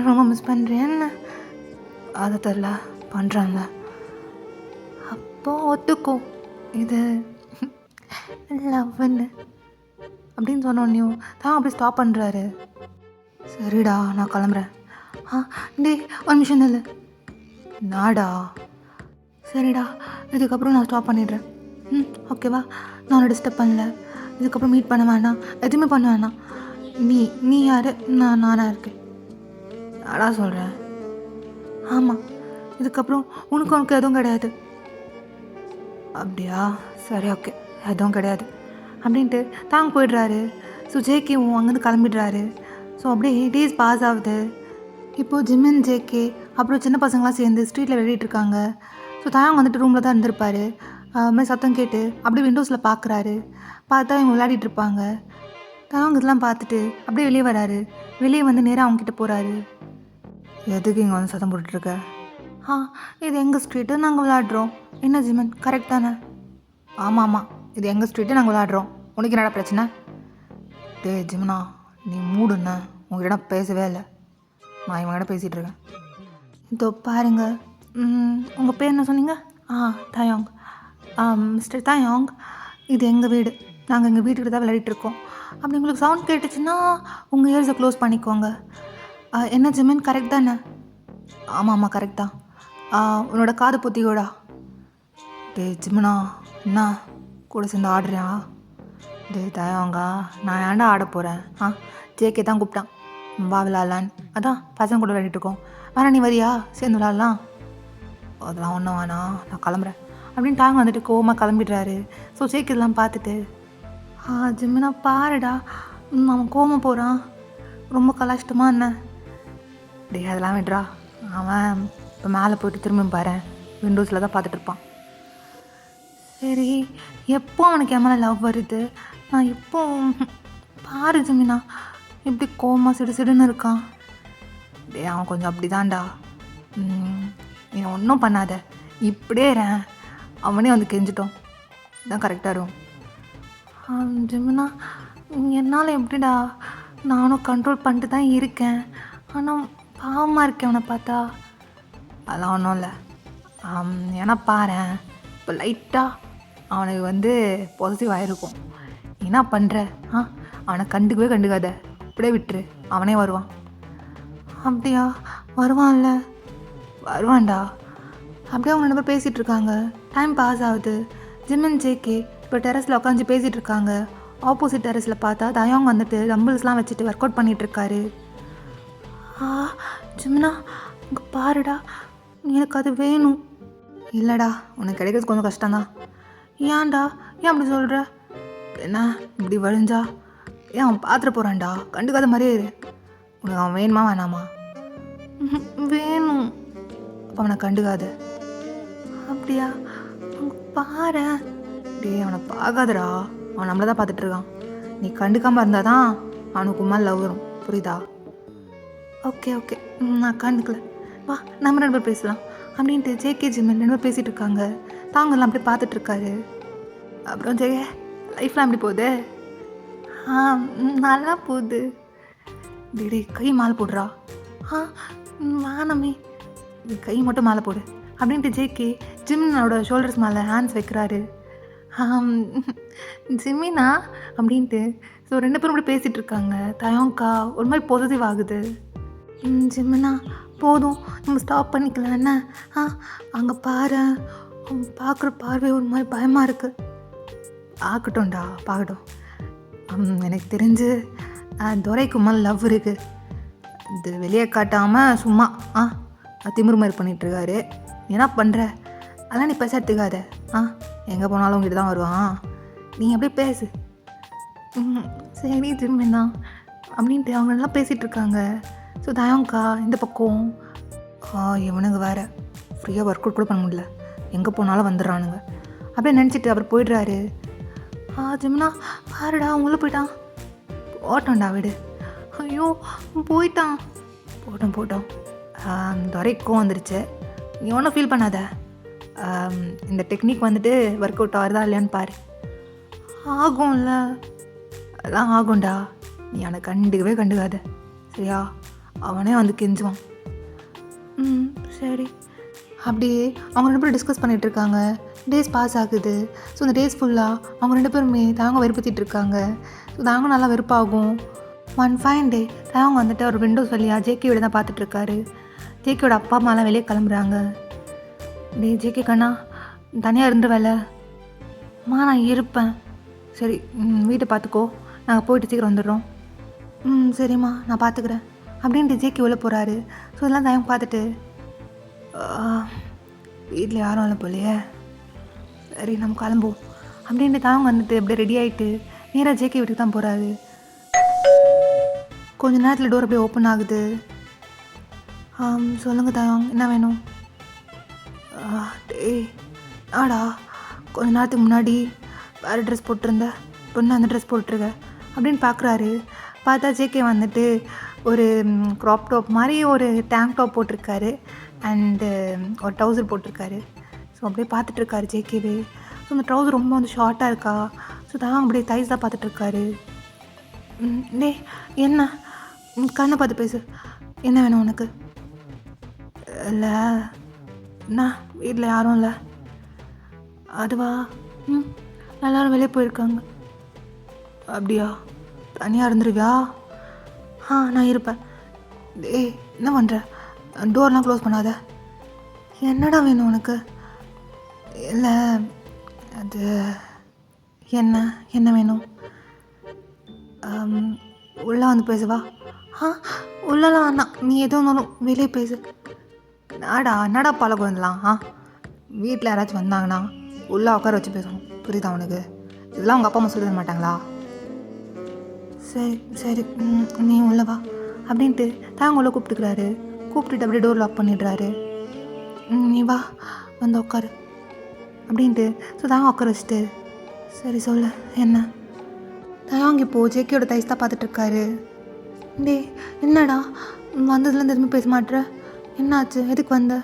ரொம்ப மிஸ் பண்ணுறேன்னு. அதை தெரில, பண்ணுறாங்க. அப்போது ஒத்துக்கோ, இது லவ்ன்னு அப்படின்னு சொன்னோன்னையும் தான் அப்படி ஸ்டாப் பண்ணுறாரு. சரிடா நான் கிளம்புறேன். டே ஒரு நிமிஷம் இல்லை. நாடா? சரிடா, இதுக்கப்புறம் நான் ஸ்டாப் பண்ணிடுறேன். ஓகேவா? நான் உன்னை டிஸ்டர்ப் பண்ணல. இதுக்கப்புறம் மீட் பண்ண வேணாம், எதுவுமே பண்ண வேணாம். நீ யார், நானாக இருக்கேன். நாடா சொல்கிறேன். ஆமாம், இதுக்கப்புறம் உனக்கு எதுவும் கிடையாது. அப்படியா? சரி ஓகே, எதுவும் கிடையாது அப்படின்ட்டு தாங்க போயிடுறாரு. ஸோ ஜேகேவும் அங்கேருந்து கிளம்பிடுறாரு. ஸோ அப்படியே டேஸ் பாஸ் ஆகுது. இப்போது ஜிமின் ஜேகே அப்புறம் சின்ன பசங்களாம் சேர்ந்து ஸ்ட்ரீட்டில் விளையாடிட்டுருக்காங்க. ஸோ தாங்க வந்துட்டு ரூமில் தான் இருந்திருப்பார். மாதிரி சத்தம் கேட்டு அப்படியே விண்டோஸில் பார்க்குறாரு. பார்த்தா இவங்க விளையாடிட்டுருப்பாங்க. தாங்க இதெல்லாம் பார்த்துட்டு அப்படியே வெளியே வராரு. வெளியே வந்து நேராக அவங்ககிட்ட போகிறாரு. எதுக்கு இங்கே வந்து சத்தம் போட்டுட்ருக்க? இது எங்கள் ஸ்ட்ரீட்டு, நாங்கள் விளையாடுறோம். என்ன ஜிமன், கரெக்ட் தானே? ஆமாம், இது எங்கள் ஸ்ட்ரீட்டு, நாங்கள் விளையாடுறோம். உனக்கு என்னடா பிரச்சனை? டே ஜிமனா, நீ மூடுண்ண, உங்ககிட்ட பேசவே இல்லை. நான் இவங்கிட்ட பேசிகிட்டு இருக்கேன். இதோ பாருங்க, உங்கள் பேர் என்ன சொன்னீங்க? தயாங். மிஸ்டர் தயாங், இது எங்கள் வீடு, நாங்கள் எங்கள் வீட்டுக்கிட்ட தான் விளையாடிட்டுருக்கோம். அப்படி உங்களுக்கு சவுண்ட் கேட்டுச்சுன்னா உங்கள் இயர்ஸை க்ளோஸ் பண்ணிக்கோங்க. என்ன ஜிமின், கரெக்ட் தானே? ஆமாம் கரெக்ட் தான். உன்னோட காது பொத்தியோடா. டே ஜிமனா, என்ன கூட சேர்ந்து ஆடுறியா? டே தயாங்கா, நான் ஏன்டா ஆட போகிறேன்? ஜேகே தான் கூப்பிட்டான், வா விளாட்லான்னு. அதான் பசங்க கூட விளையாடிட்டுருக்கோம். வேணா நீ வரியா, சேர்ந்து விளாட்லாம்? அதெல்லாம் ஒன்றும் வேணாம், நான் கிளம்புறேன் அப்படின்னு தாங்க வந்துட்டு கோவமாக கிளம்பிடுறாரு. ஸோ ஜேகே இதெல்லாம் பார்த்துட்டு, ஜிம்மினா பாருடா, அவன் கோவமாக போகிறான், ரொம்ப கலாஷ்டமா என்ன? டே அதெல்லாம் விட்றா, அவன் இப்போ மேலே போய்ட்டு திரும்ப பாரு, விண்டோஸில் தான் பார்த்துட்ருப்பான். சரி, எப்போ அவனுக்கு என் மேலே லவ் வருது? நான் இப்போ பாரு ஜிமினா, இப்படி கோவமாக சிடுசிடுன்னு இருக்கான். டே அவன் கொஞ்சம் அப்படி தான்டா. நீ ஒன்றும் பண்ணாத, இப்படியே இரேன், அவனே வந்து கெஞ்சிட்டோம் இதான் கரெக்டாக இருக்கும். ஜிமினா, என்னால் எப்படிடா, நானும் கண்ட்ரோல் பண்ணிட்டு தான் இருக்கேன். ஆனால் பாவமாக இருக்கேன் அவனை பார்த்தா. அதெல்லாம் ஒன்றும் இல்லை. ஏன்னா பாரேன், இப்போ லைட்டாக அவனுக்கு வந்து பாசிட்டிவ் ஆகிருக்கும். என்ன பண்ணுற? அவனை கண்டுக்காத, அப்படியே விட்டுரு, அவனே வருவான். அப்படியா? வருவான்ல? வருவான்டா. அப்படியே அவங்க 2 பேர் பேசிகிட்டு இருக்காங்க. டைம் பாஸ் ஆகுது. ஜிமின் ஜேகே இப்போ டெரஸில் உட்காந்து பேசிகிட்டு இருக்காங்க. ஆப்போசிட் டெரஸில் பார்த்தா தயாங் வந்துட்டு டம்பிள்ஸ்லாம் வச்சுட்டு ஒர்க் அவுட் பண்ணிகிட்ருக்காரு. ஜிமினா, இங்கே பாருடா, எனக்கு அது வேணும். இல்லைடா, உனக்கு கிடைக்கிறது கொஞ்சம் கஷ்டம்தான். ஏன்டா, ஏன் அப்படி சொல்கிற? என்ன இப்படி வழிஞ்சா? ஏன் அவன் பார்த்துட்டு போகிறான்டா, கண்டுக்காத மாதிரியே இரு. உனக்கு அவன் வேணுமா வேணாமா? வேணும். அப்போ அவனை கண்டுக்காத. அப்படியா? அங்கே பாரு. டே, அவனை பார்க்காதடா, அவன் நம்மளை தான் பார்த்துட்ருக்கான். நீ கண்டுக்காமல் இருந்தால் தான் அவனுக்கு உமா லவ் வரும், புரியுதா? ஓகே ஓகே, நான் கண்டுக்கல. வா, நம்ம 2 பேர் பேசலாம் அப்படின்ட்டு ஜேகே ஜிமின் 2 பேர் பேசிகிட்டு இருக்காங்க. தாங்கெல்லாம் அப்படி பார்த்துட்ருக்காரு. அப்புறம் ஜெய, லைஃப்லாம் எப்படி போகுது? நல்லா போகுது. டே, கை மாலை போடுறா. வேணாமே, கை மட்டும் மேலே போடு அப்படின்ட்டு ஜேகே ஜிமினோட ஷோல்டர்ஸ் மேலே ஹேண்ட்ஸ் வைக்கிறாரு. ஜிமினா அப்படின்ட்டு. ஸோ 2 பேரும் இப்படி பேசிகிட்டு இருக்காங்க. தயாங்கா ஒரு மாதிரி பாசிட்டிவ் ஆகுது. ஜிமினா, போதும், நம்ம ஸ்டாப் பண்ணிக்கலாம் என்ன? அங்கே பாரு, பார்க்குற பார்வை ஒரு மாதிரி பயமாக இருக்குது. பார்க்கட்டும்டா, பார்க்கட்டும். எனக்கு தெரிஞ்சு துரைக்கு மேலே லவ் இருக்குது. இது வெளியே காட்டாமல் சும்மா திமிரு மாதிரி பண்ணிகிட்ருக்காரு. என்ன பண்ணுற? அதெல்லாம் நீ பேச எடுத்துக்காத. எங்கே போனாலும் உங்ககிட்ட தான் வருவான். நீ அப்படியே பேசு. சரி ஜிமினா அப்படின்ட்டு அவங்க நல்லா பேசிகிட்டு இருக்காங்க. ஸோ தயாங்கா இந்த பக்கம், இவனுங்க வேறு ஃப்ரீயாக ஒர்க் அவுட் கூட பண்ண முடியல, எங்கே போனாலும் வந்துடுறானுங்க அப்படியே நினச்சிட்டு அவர் போய்ட்றாரு. ஜிமினா, பாருடா, அவங்கள போயிட்டான். போட்டோம்டா, விடு. ஐயோ, போயிட்டான். போட்டோம். துரைக்கும் வந்துருச்சு. நீ ஒன்றும் ஃபீல் பண்ணாத. இந்த டெக்னிக் வந்துட்டு ஒர்க் அவுட் ஆகுதா இல்லையான்னு பாரு. ஆகும்ல? அதெல்லாம் ஆகும்டா. நீ அவனை கண்டுக்காத, சரியா? அவனே வந்து கெஞ்சுவான். சரி. அப்படியே அவங்க 2 பேரும் டிஸ்கஸ் பண்ணிகிட்ருக்காங்க. டேஸ் பாஸ் ஆகுது. ஸோ இந்த டேஸ் ஃபுல்லாக அவங்க 2 பேருமே தாங்க வெறுப்பத்திட்டு இருக்காங்க. ஸோ தாங்க நல்லா வெறுப்பாகும். ஒன் ஃபைன் டே தாங்க வந்துட்டு ஒரு விண்டோஸ் வழியாக ஜேகே வீடு தான் பார்த்துட்ருக்காரு. ஜேகேயோட அப்பா அம்மாலாம் வெளியே கிளம்புறாங்க. டே ஜேகே கண்ணா, தனியாக இருந்து வேலை. நான் இருப்பேன். சரி, வீட்டை பார்த்துக்கோ, நாங்கள் போயிட்டு சீக்கிரம் வந்துடுறோம். சரிம்மா, நான் பார்த்துக்குறேன் அப்படின்ட்டு ஜேகே உள்ளே போகிறாரு. ஸோ இதெல்லாம் தயங்க பார்த்துட்டு, வீட்டில் யாரும் இல்லை போலையே, சரி நம்ம கிளம்புவோம் அப்படின்ட்டு தாங்க வந்துட்டு அப்படியே ரெடி ஆகிட்டு நேராக ஜேகே வீட்டுக்கு தான் போகிறாரு. கொஞ்ச நேரத்தில் டோர் அப்படியே ஓப்பன் ஆகுது. சொல்லுங்கள் தாங்க, என்ன வேணும்? டேய், ஆடா, கொஞ்ச நேரத்துக்கு முன்னாடி வேறு ட்ரெஸ் போட்டிருந்த பொண்ணு அந்த ட்ரெஸ் போட்டிருக்க அப்படின்னு பார்க்குறாரு. பார்த்தா ஜேகே வந்துட்டு ஒரு க்ராப் டாப் மாதிரி ஒரு டேங்க் டாப் போட்டிருக்காரு அண்டு ஒரு ட்ரௌசர் போட்டிருக்காரு. ஸோ அப்படியே பார்த்துட்ருக்காரு ஜேகேவே. ஸோ அந்த ட்ரௌசர் ரொம்ப வந்து ஷார்ட்டாக இருக்கா. ஸோ தான் அப்படியே தைஸ் தான் பார்த்துட்ருக்காரு. டே, என்ன கண்ணை பார்த்து பேசு, என்ன வேணும் உனக்கு? இல்லை, என்ன வீட்டில் யாரும் இல்லை. அதுவா? எல்லோரும் வெளியே போயிருக்காங்க. அப்படியா? தனியாக இருந்துருவியா? நான் இருப்பேன். ஏய், என்ன பண்ணுற? டோர்லாம் க்ளோஸ் பண்ணாத. என்னடா வேணும் உனக்கு? இல்லை, அது என்ன வேணும்? உள்ளே வந்து பேசுவா. உள்ளலாம் வேணாம், நீ எது வந்தாலும் வெளியே பேசு. என்னடா பழக்கம் வந்துடலாம். வீட்டில் யாராச்சும் வந்தாங்கன்னா உள்ளே உட்கார வச்சு பேசணும், புரியுதா உனக்கு? இதெல்லாம் உங்கள் அப்பா அம்மா சொல்லி தர மாட்டாங்களா? சரி, நீ உள்ள வா அப்படின்ட்டு தாங்க உள்ள கூப்பிட்டுக்கிறாரு. கூப்பிட்டுட்டு அப்படியே டோர் லாக் பண்ணிடுறாரு. நீ வா, வந்து உட்காரு அப்படின்ட்டு. ஸோ தாங்க உட்கார வச்சுட்டு, சரி சொல்லு என்ன? தயாங்க இப்போது ஜேகேயோட தைஸ் தான் பார்த்துட்ருக்காரு. டே, என்னடா வந்ததுலேருந்து எதுவுமே பேச மாட்டேற? என்னாச்சு? எதுக்கு வந்த?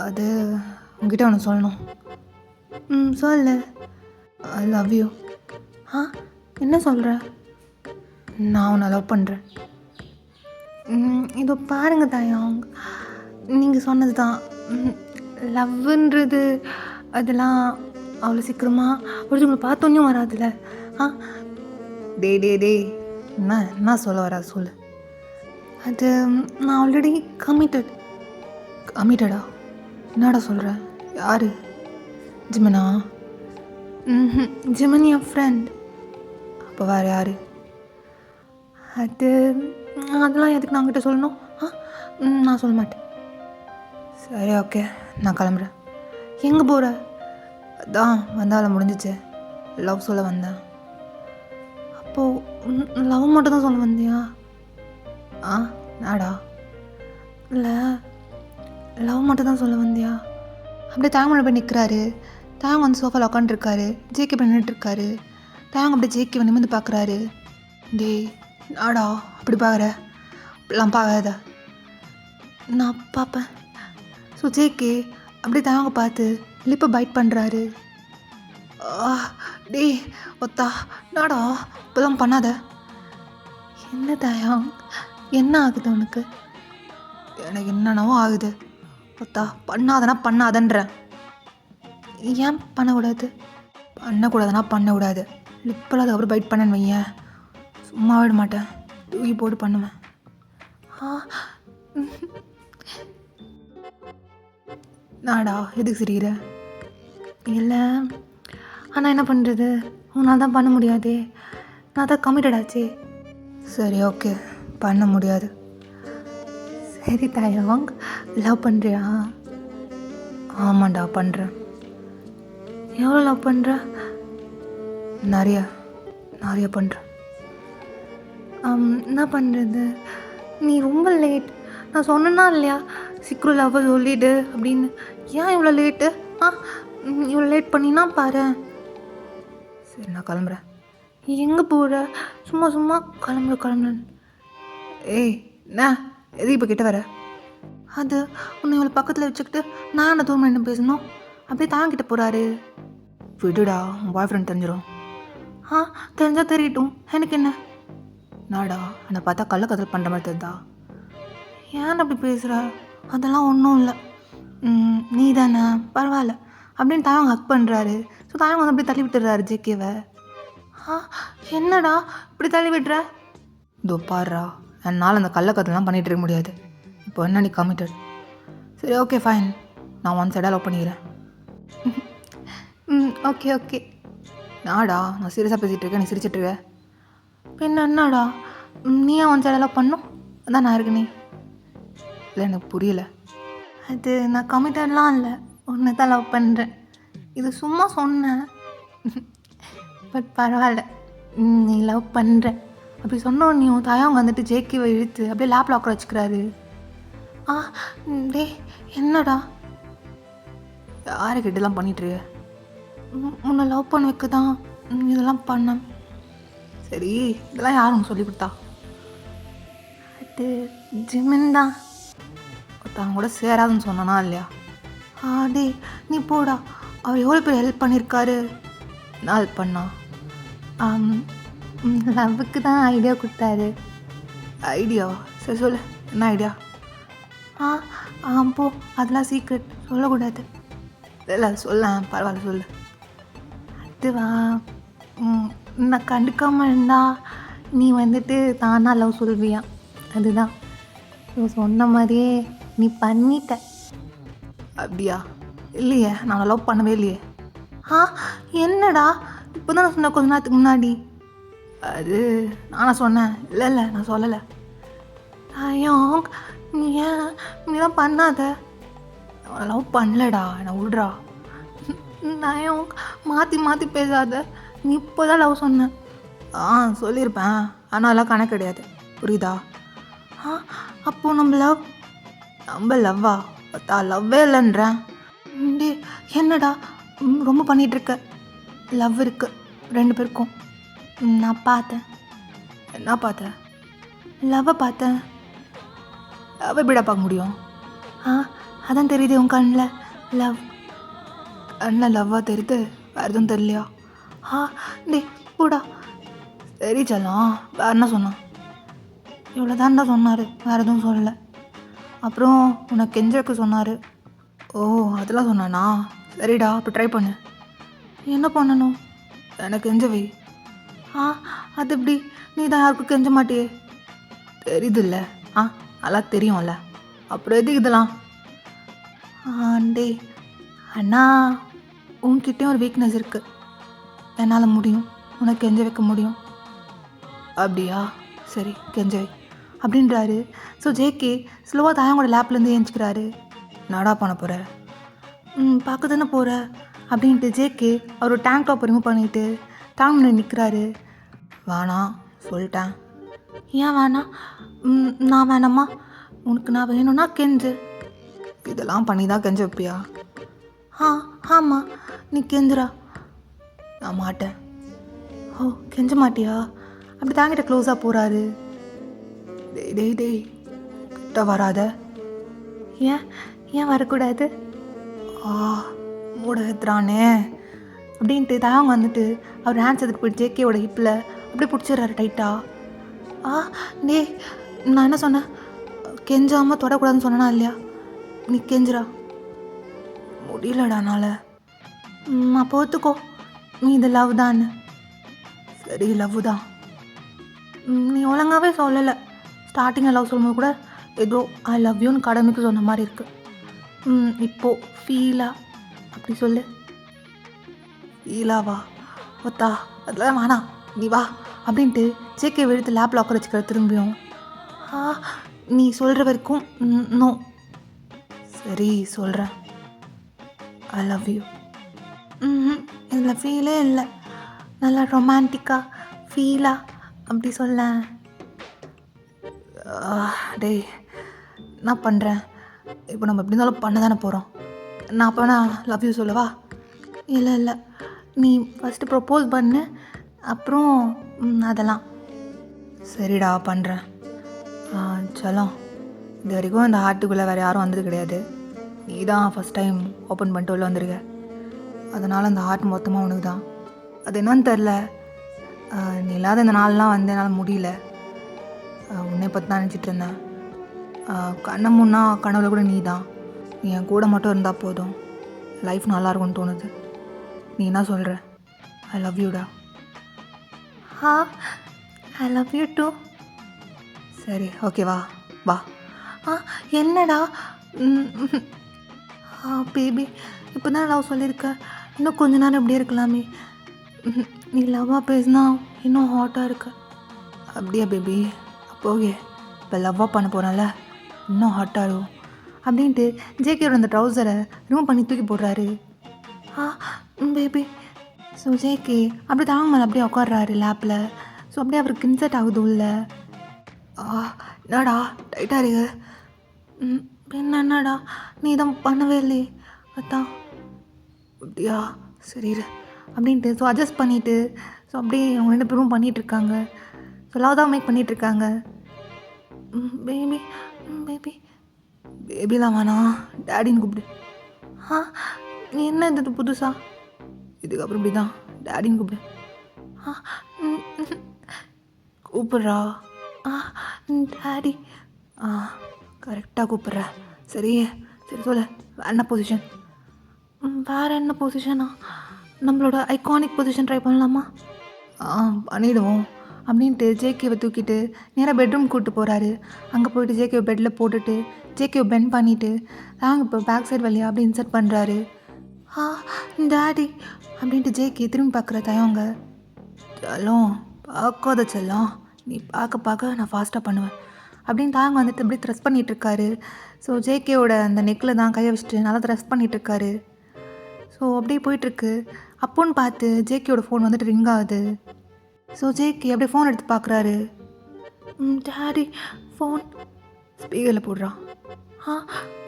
அது உங்ககிட்ட ஒன்று சொல்லணும். சொல்லு. ஐ லவ் யூ. என்ன சொல்கிற? நான் உன்னை லவ் பண்ணுறேன். இதோ பாருங்க தாயாங், நீங்கள் சொன்னது தான். லவ்ன்றது அதெல்லாம் அவ்வளோ சீக்கிரமாக ஒருத்தவங்களை பார்த்தோன்னும் வராதுல்ல. டே என்ன சொல்ல வரா சொல்லு. அது நான் ஆல்ரெடி கமிட்டடா? என்னடா சொல்கிறேன்? யார்? ஜிமனா? ஜிமன் என் ஃப்ரெண்ட். அப்போ வேறு யார்? அதெல்லாம் எதுக்கு நான் கிட்ட சொல்லணும்? நான் சொல்ல மாட்டேன். சரி, ஓகே, நான் கிளம்புறேன். எங்கே போகிற? அதான் வந்தாலும் முடிஞ்சிச்சு, லவ் சொல்ல வந்தேன். அப்போது லவ் மட்டும் தான் சொல்ல வந்தியா? நாடா இல்லை, லவ் மட்டும் தான் சொல்ல வந்தியா? அப்படியே தாயமோட போய் நிற்கிறாரு. தாயங்க வந்து சோஃபாவில் உட்காந்துருக்காரு. ஜேகே போய் நின்றுட்டுருக்காரு. தாயங்க அப்படியே ஜேகே நிமிர்ந்து பார்க்குறாரு. டேய் நாடா அப்படி பார்க்குற? அப்படிலாம் பார்க்காத. நான் பார்ப்பேன். ஸோ ஜேகே அப்படியே தாயங்க பார்த்து லிப்பை பைட் பண்ணுறாரு. டேய் ஒத்தா நாடா இப்பெல்லாம் பண்ணாத. என்ன தாயாங், என்ன ஆகுது உனக்கு? எனக்கு என்னென்னவோ ஆகுது. ஒத்தா பண்ணாதன்றேன். ஏன் பண்ணக்கூடாது? பண்ணக்கூடாது. லிப்பில் அதுக்கப்புறம் பைட் பண்ணேன்னு வையேன், சும்மா விட மாட்டேன், தூக்கி போட்டு பண்ணுவேன். நாடா எதுக்கு சிரிக்கிற? இல்லை, ஆனால் என்ன பண்ணுறது, உன்னால் தான் பண்ண முடியாதே. நான் தான் கமிட்டடாச்சே. சரி, ஓகே, பண்ண முடியாது. சரி தாயாங், லவ் பண்ணுறியா? ஆமாண்டா பண்ணுறேன். எவ்வளோ லவ் பண்ணுற? நிறைய பண்ணுறேன். என்ன பண்ணுறது? நீ ரொம்ப லேட். நான் சொன்னேன்னா இல்லையா சீக்கிரம் லவ் சொல்லிவிடு அப்படின்னு. ஏன் இவ்வளோ லேட்டு? இவ்வளோ லேட் பண்ணினா பாரு. சரி, நான் கிளம்புறேன். எங்கே போகிற? சும்மா கிளம்புறேன். ஏய் என்ன எதுக்கு இப்போ கிட்ட வர? அது உன்னை இவ்வளோ பக்கத்தில் வச்சுக்கிட்டு நான் என்ன தூரம் என்ன பேசணும்? அப்படியே தாங்கிட்ட போகிறாரு. விடுடா, உன் பாய் ஃப்ரெண்ட் தெரிஞ்சிடும். தெரிஞ்சால் தெரியட்டும், எனக்கு என்ன? நாடா என்னை பார்த்தா கள்ளக்கதல் பண்ணுற மாதிரி தெரியுதா? ஏன் அப்படி பேசுகிற? அதெல்லாம் ஒன்றும் இல்லை. நீ தானே, பரவாயில்ல அப்படின்னு தாயங்க ஹக் பண்ணுறாரு. ஸோ தாயங்க வந்து அப்படியே தள்ளி விட்டுறாரு ஜேகேவை. என்னடா இப்படி தள்ளி விடுற? இதோ பாடுறா, என்னால் அந்த கள்ளக்கதெல்லாம் பண்ணிகிட்டு இருக்க முடியாது. இப்போ என்ன நீ கமிட்டட்? சரி, ஓகே ஃபைன், நான் ஒன் சைடாக லவ் பண்ணிக்கிறேன். ஓகே. நாடா நான் சீரியஸாக பேசிகிட்டு இருக்கேன், நீ சிரிச்சிட்ருக்க. என்னடா நீ ஏன் ஒன் சைடாக லவ் பண்ணும்? அதான் நான் இருக்கு. நீ இல்லை, எனக்கு புரியல. அது நான் கமிட்டட்லாம் இல்லை, ஒன்று தான் லவ் பண்ணுறேன். இது சும்மா சொன்னேன். பட் பரவாயில்ல, நீ லவ் பண்ணுற அப்படி சொன்னோன்னையும் தாயவங்க வந்துட்டு ஜேகேவை இழுத்து அப்படியே லேப்பில் உட்கார வச்சுக்கிறாரு. டே என்னடா யாருக்கு இதெல்லாம் பண்ணிட்டுரு? உன்னை லவ் பண்ண வைக்க தான் இதெல்லாம் பண்ணேன். சரி, இதெல்லாம் யார் உனக்கு சொல்லி கொடுத்தா? அது ஜிமின் தான். ஒருத்தவங்க கூட சேராதுன்னு சொன்னானா இல்லையா? டே நீ போடா, அவர் எவ்வளோ பேர் ஹெல்ப் பண்ணியிருக்காரு. என்ன ஹெல்ப் பண்ணா? லவ்வுக்கு தான் ஐடியா கொடுத்தாரு. ஐடியாவா? சரி சொல்லு, என்ன ஐடியா? போ, அதெல்லாம் சீக்ரெட், சொல்லக்கூடாது. இல்லை சொல்ல, பரவாயில்ல சொல்லு. அதுவா, நான் கண்டுக்காமல் இருந்தா நீ வந்துட்டு தானா லவ் சொல்வியா, அதுதான். சொன்ன மாதிரியே நீ பண்ணிட்ட. அப்படியா? இல்லையே, நான் லவ் பண்ணவே இல்லையே. என்னடா இப்போ தான் சொன்ன கொஞ்ச நேரத்துக்கு முன்னாடி. அது நானா சொன்னேன்? இல்லை நான் சொல்லலை. தாயாங், நீ ஏன் நீலாம் பண்ணாத. நான் லவ் பண்ணலடா, நான் விட்றா. தாயாங், மாற்றி பேசாத. நீ இப்போ தான் லவ் சொன்னேன். சொல்லியிருப்பேன், ஆனால் அதெல்லாம் கணக்கு கிடையாது, புரியுதா? அப்போது நம்ம லவ்வா? லவ்வே இல்லைன்றேன். டே என்னடா ரொம்ப பண்ணிகிட்ருக்க? லவ் இருக்கு 2 பேருக்கும். நான் பார்த்தேன். என்ன பார்த்தேன்? லவ்வை பார்த்தேன். லவ் எப்படிடா பார்க்க முடியும்? அதான் தெரியுது உன் கண்ணில் லவ். கண்ணில் லவ்வாக தெரியுது, வேறு எதுவும் தெரியலையா? ஆ டேய் கூடா. சரி செல்லம், வேறு என்ன சொன்னான்? இவ்வளோ தான்டா சொன்னார், வேறு எதுவும் சொல்லலை. அப்புறம் உனக்கு கெஞ்சக்கு சொன்னார். ஓ அதெல்லாம் சொன்னானா? சரிடா, அப்போ ட்ரை பண்ணு. என்ன பண்ணணும்? எனக்கு கெஞ்ச வை. ஆ அது எப்படி? நீ தான் யாருக்கும் கெஞ்ச மாட்டியே. தெரியுதுல்ல. நல்லா தெரியும்ல, அப்புறம் எதுக்கு இதெல்லாம்? டேய் அண்ணா, உன்கிட்டயும் ஒரு வீக்னஸ் இருக்குது. என்னால் முடியும், உனக்கு கெஞ்ச வைக்க முடியும். அப்படியா? சரி கெஞ்ச வை அப்படின்றாரு. ஸோ ஜேகே ஸ்லோவாக தாயங்களோட லேப்லேருந்து ஏஞ்சிக்கிறாரு. நாடா பண்ண போகிற? பார்க்க தானே போகிற அப்படின்ட்டு ஜேகே அவர் டேங்க் டாப் ரிமூவ் பண்ணிவிட்டு தாங்க நிற்கிறாரு. வேணாம் சொல்லிட்டேன். ஏன் வேணாம்? நான் வேணாம்மா? உனக்கு நான் வேணும்னா கெஞ்சு. இதெல்லாம் பண்ணி தான் கெஞ்ச வைப்பியா? ஆமாம், நீ கெஞ்சுரா. நான் மாட்டேன். ஓ கெஞ்ச மாட்டியா? அப்படி தாங்கிட்ட க்ளோஸாக போகிறாரு. டேய் டேய் டேய் கிட்ட வராத. ஏன் வரக்கூடாது? மூட ஏத்துறானே அப்படின்ட்டு தாங்க வந்துட்டு அவர் ஹேண்ட்ஸ் எடுத்துட்டு போயிட்டு ஜேகேவோட ஹிப்பில் அப்படியே பிடிச்சிடுறாரு டைட்டாக. டேய் நான் என்ன சொன்னேன்? கெஞ்சாமல் தொடக்கூடாதுன்னு சொன்னா இல்லையா? நீ கெஞ்சுரா. முடியலடானால. அப்போ ஒத்துக்கோ, நீ இது லவ் தான்னு. சரி லவ் தான். நீ ஒழுங்காகவே சொல்லலை. ஸ்டார்டிங்கில் லவ் சொல்லும்போது கூட ஏதோ ஐ லவ் யூன்னு கடமைக்கு சொன்ன மாதிரி இருக்குது. இப்போது ஃபீலாக அப்படி சொல்லு. ஃபீலாவா? ஒத்தா அதெல்லாம் வேணாம், நீ வா அப்படின்ட்டு ஜேகே எடுத்து லேப் லாக்கர் வச்சுக்கிற திரும்பியும். நீ சொல்கிற வரைக்கும் நோ. சரி சொல்கிறேன், ஐ லவ் யூ. இதில் ஃபீலே இல்லை, நல்லா ரொமான்டிக்காக ஃபீலாக அப்படி சொல்ல. டேய் என்ன பண்ணுறேன் இப்போ? நம்ம எப்படி இருந்தாலும் பண்ண தானே போகிறோம். நான் அப்போ நான் லவ் யூ சொல்லவா? இல்லை, நீ ஃபஸ்ட்டு ப்ரப்போஸ் பண்ணு, அப்புறம் அதெல்லாம். சரிடா பண்ணுறேன். செல்லம், இது வரைக்கும் இந்த ஹார்ட்டுக்குள்ளே வேறு யாரும் வந்தது கிடையாது. நீ தான் ஃபஸ்ட் டைம் ஓப்பன் பண்ணிட்டு உள்ள வந்துருக்க. அதனால் அந்த ஹார்ட் மொத்தமாக உனக்கு தான். அது என்னன்னு தெரில, நீ இல்லாத இந்த நாள்லாம் வந்து என்னால் முடியல. உன்னை பற்றி தான் நினச்சிட்டு இருந்தேன். கண்ணை முன்னா கனவுல கூட நீ தான். நீ என் கூட மட்டும் இருந்தால் போதும், லைஃப் நல்லாயிருக்கும்னு தோணுது. நீ என்ன சொல்கிற? ஐ லவ் யூடா. I love you too. சரி ஓகேவா, வா. என்னடா? பேபி இப்போ தான் லவ் சொல்லியிருக்க, இன்னும் கொஞ்ச நேரம் இப்படியே இருக்கலாமே. நீ லவ்வாக பேசினா இன்னும் ஹாட்டாக இருக்க. அப்படியா பேபி? அப்போ ஓகே, இப்போ லவ்வாக பண்ண போகிறேன்ல, இன்னும் ஹாட்டாகும் அப்படின்ட்டு ஜேகேயோட அந்த ட்ரௌசரை ரிமூவ் பண்ணி தூக்கி போடுறாரு. பேபி. ஸோ ஜேகே அப்படி தாங்க மேலே அப்படியே உட்காடுறாரு லேப்பில். ஸோ அப்படியே அவருக்கு இன்சர்ட் ஆகுது உள்ள. என்னடா டைட்டாக இருக்கு? என்னடா நீ தான் பண்ணவே இல்லையே. அதான் அப்படியா, சரி அப்படின்ட்டு ஸோ அட்ஜஸ்ட் பண்ணிவிட்டு ஸோ அப்படியே அவங்க 2 பேரும் பண்ணிகிட்ருக்காங்க. ஸோ லவ் தான் மேக் பண்ணிகிட்ருக்காங்க. பேபி பேபி பேபிலாம் வேணாம், டேடின்னு கூப்பிடு. நீ என்ன இது புதுசா? இதுக்கப்புறம் இப்படி தான் டேடின்னு கூப்பிடு. கூப்பிட்றா. டேடி. கரெக்டாக கூப்பிட்ற. சரி சொல்லு, என்ன பொசிஷன்? வேறு என்ன பொசிஷனா? நம்மளோட ஐகானிக் பொசிஷன் ட்ரை பண்ணலாமா? பண்ணிவிடுவோம் அப்படின்ட்டு ஜேகேவை தூக்கிட்டு நேராக பெட்ரூம் கூப்பிட்டு போகிறாரு. அங்கே போயிட்டு ஜேகேவை பெட்டில் போட்டுட்டு ஜேகேவை பெண்ட் பண்ணிவிட்டு நாங்கள் இப்போ பேக் சைடு வழியாக அப்படி இன்சர்ட் பண்ணுறாரு. டேடி அப்படின்ட்டு ஜேகே திரும்பி பார்க்குற தயவங்க. செல்லம் பார்க்காத செல்லம், நீ பார்க்க நான் ஃபாஸ்ட்டாக பண்ணுவேன் அப்படின்னு தாங்க வந்துட்டு இப்படி த்ரெஸ் பண்ணிகிட்ருக்காரு. ஸோ ஜேகேவோட அந்த நெக்கில் தான் கையை வச்சுட்டு நல்லா த்ரெஸ் பண்ணிகிட்ருக்காரு. ஸோ அப்படியே போயிட்டுருக்கு. அப்போன்னு பார்த்து ஜேகேயோட ஃபோன் வந்துட்டு ரிங் ஆகுது. ஸோ ஜேகே அப்படியே ஃபோன் எடுத்து பார்க்குறாரு. Daddy phone. ஸ்பீக்கரில் போடுறான்.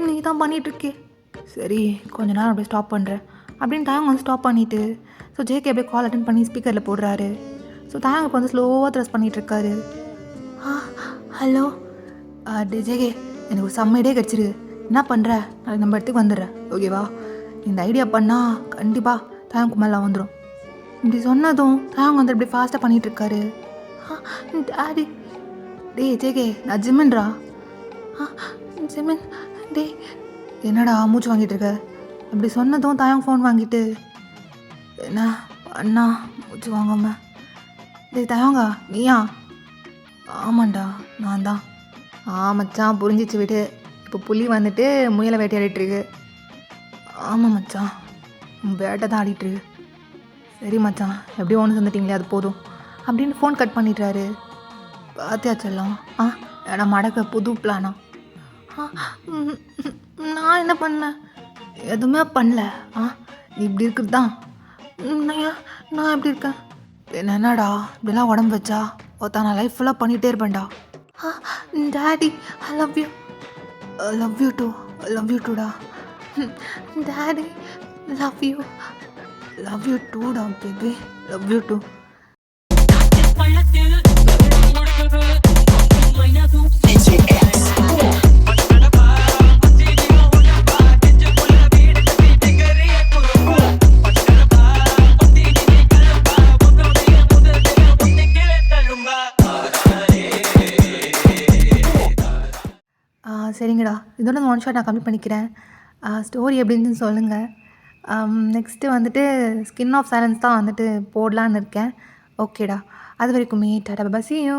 நீ தான் பண்ணிகிட்ருக்கே. சரி கொஞ்ச நேரம் அப்படியே ஸ்டாப் பண்ணுறேன் அப்படின்னு தாங்க வந்து ஸ்டாப் பண்ணிவிட்டு ஸோ ஜேகே அப்படியே கால் அட்டன் பண்ணி ஸ்பீக்கரில் போடுறாரு. ஸோ தாங்க இப்போ வந்து ஸ்லோவாக த்ரெஸ் பண்ணிகிட்ருக்காரு. ஹலோ ஜேகே, எனக்கு ஒரு செம்ம ஐடியா கிடச்சிருக்கு. என்ன பண்ணுற? நாளைக்கு நம்ம இடத்துக்கு வந்துடுறேன், ஓகேவா? இந்த ஐடியா பண்ணால் கண்டிப்பாக தாயங்கு மேலே வந்துடும். இப்படி சொன்னதும் தாயங்க வந்து இப்படி ஃபாஸ்ட்டாக பண்ணிகிட்ருக்காரு. டாடி டேய் ஜேகே, நான் ஜிமின்ரா. ஜிமின் டேய், என்னடா மூச்சு வாங்கிட்டு இருக்க? அப்படி சொன்னதும் தாயங்க ஃபோன் வாங்கிட்டு, என்ன அண்ணா மூச்சு வாங்காம, டேய் தாயங்க நீயா? ஆமாண்டா நான் தான். மச்சான் புரிஞ்சிச்சு விடு. இப்போ புலி வந்துட்டு முயலை வேட்டையாடிட்டுருக்கு. ஆமாம் மச்சான், வேட்டை தான் ஆடிட்டுருக்கு. சரி மச்சான், எப்படியும் ஒன்று தந்துட்டிங்களே அது போதும் அப்படின்னு ஃபோன் கட் பண்ணிடுறாரு. பாத்தியா செல்லம், நான் மடக்க புது பிளானா? நான் என்ன பண்ணேன்? எதுவுமே பண்ணல. நீ இப்படி இருக்கிறது தான். நான் எப்படி இருக்கேன்? என்னடா இப்படிலாம் உடம்பு வச்சா ஒருத்தா நான் லைஃப் ஃபுல்லாக பண்ணிகிட்டே இருப்பேன்டா. Daddy I love you. Love you too. Love you டூடா. Daddy love you. Love you டூடா பேபி. Love you too. சரிங்கடா, இதோட இந்த ஒன் ஷாட் நான் கம்ப்ளீட் பண்ணிக்கிறேன். ஸ்டோரி எப்படின்னு சொல்லுங்கள். நெக்ஸ்ட்டு வந்துட்டு ஸ்கின் ஆஃப் சைலன்ஸ் தான் வந்துட்டு போடலான்னு இருக்கேன். ஓகேடா, அது வரைக்குமே டாடா பாய், see you.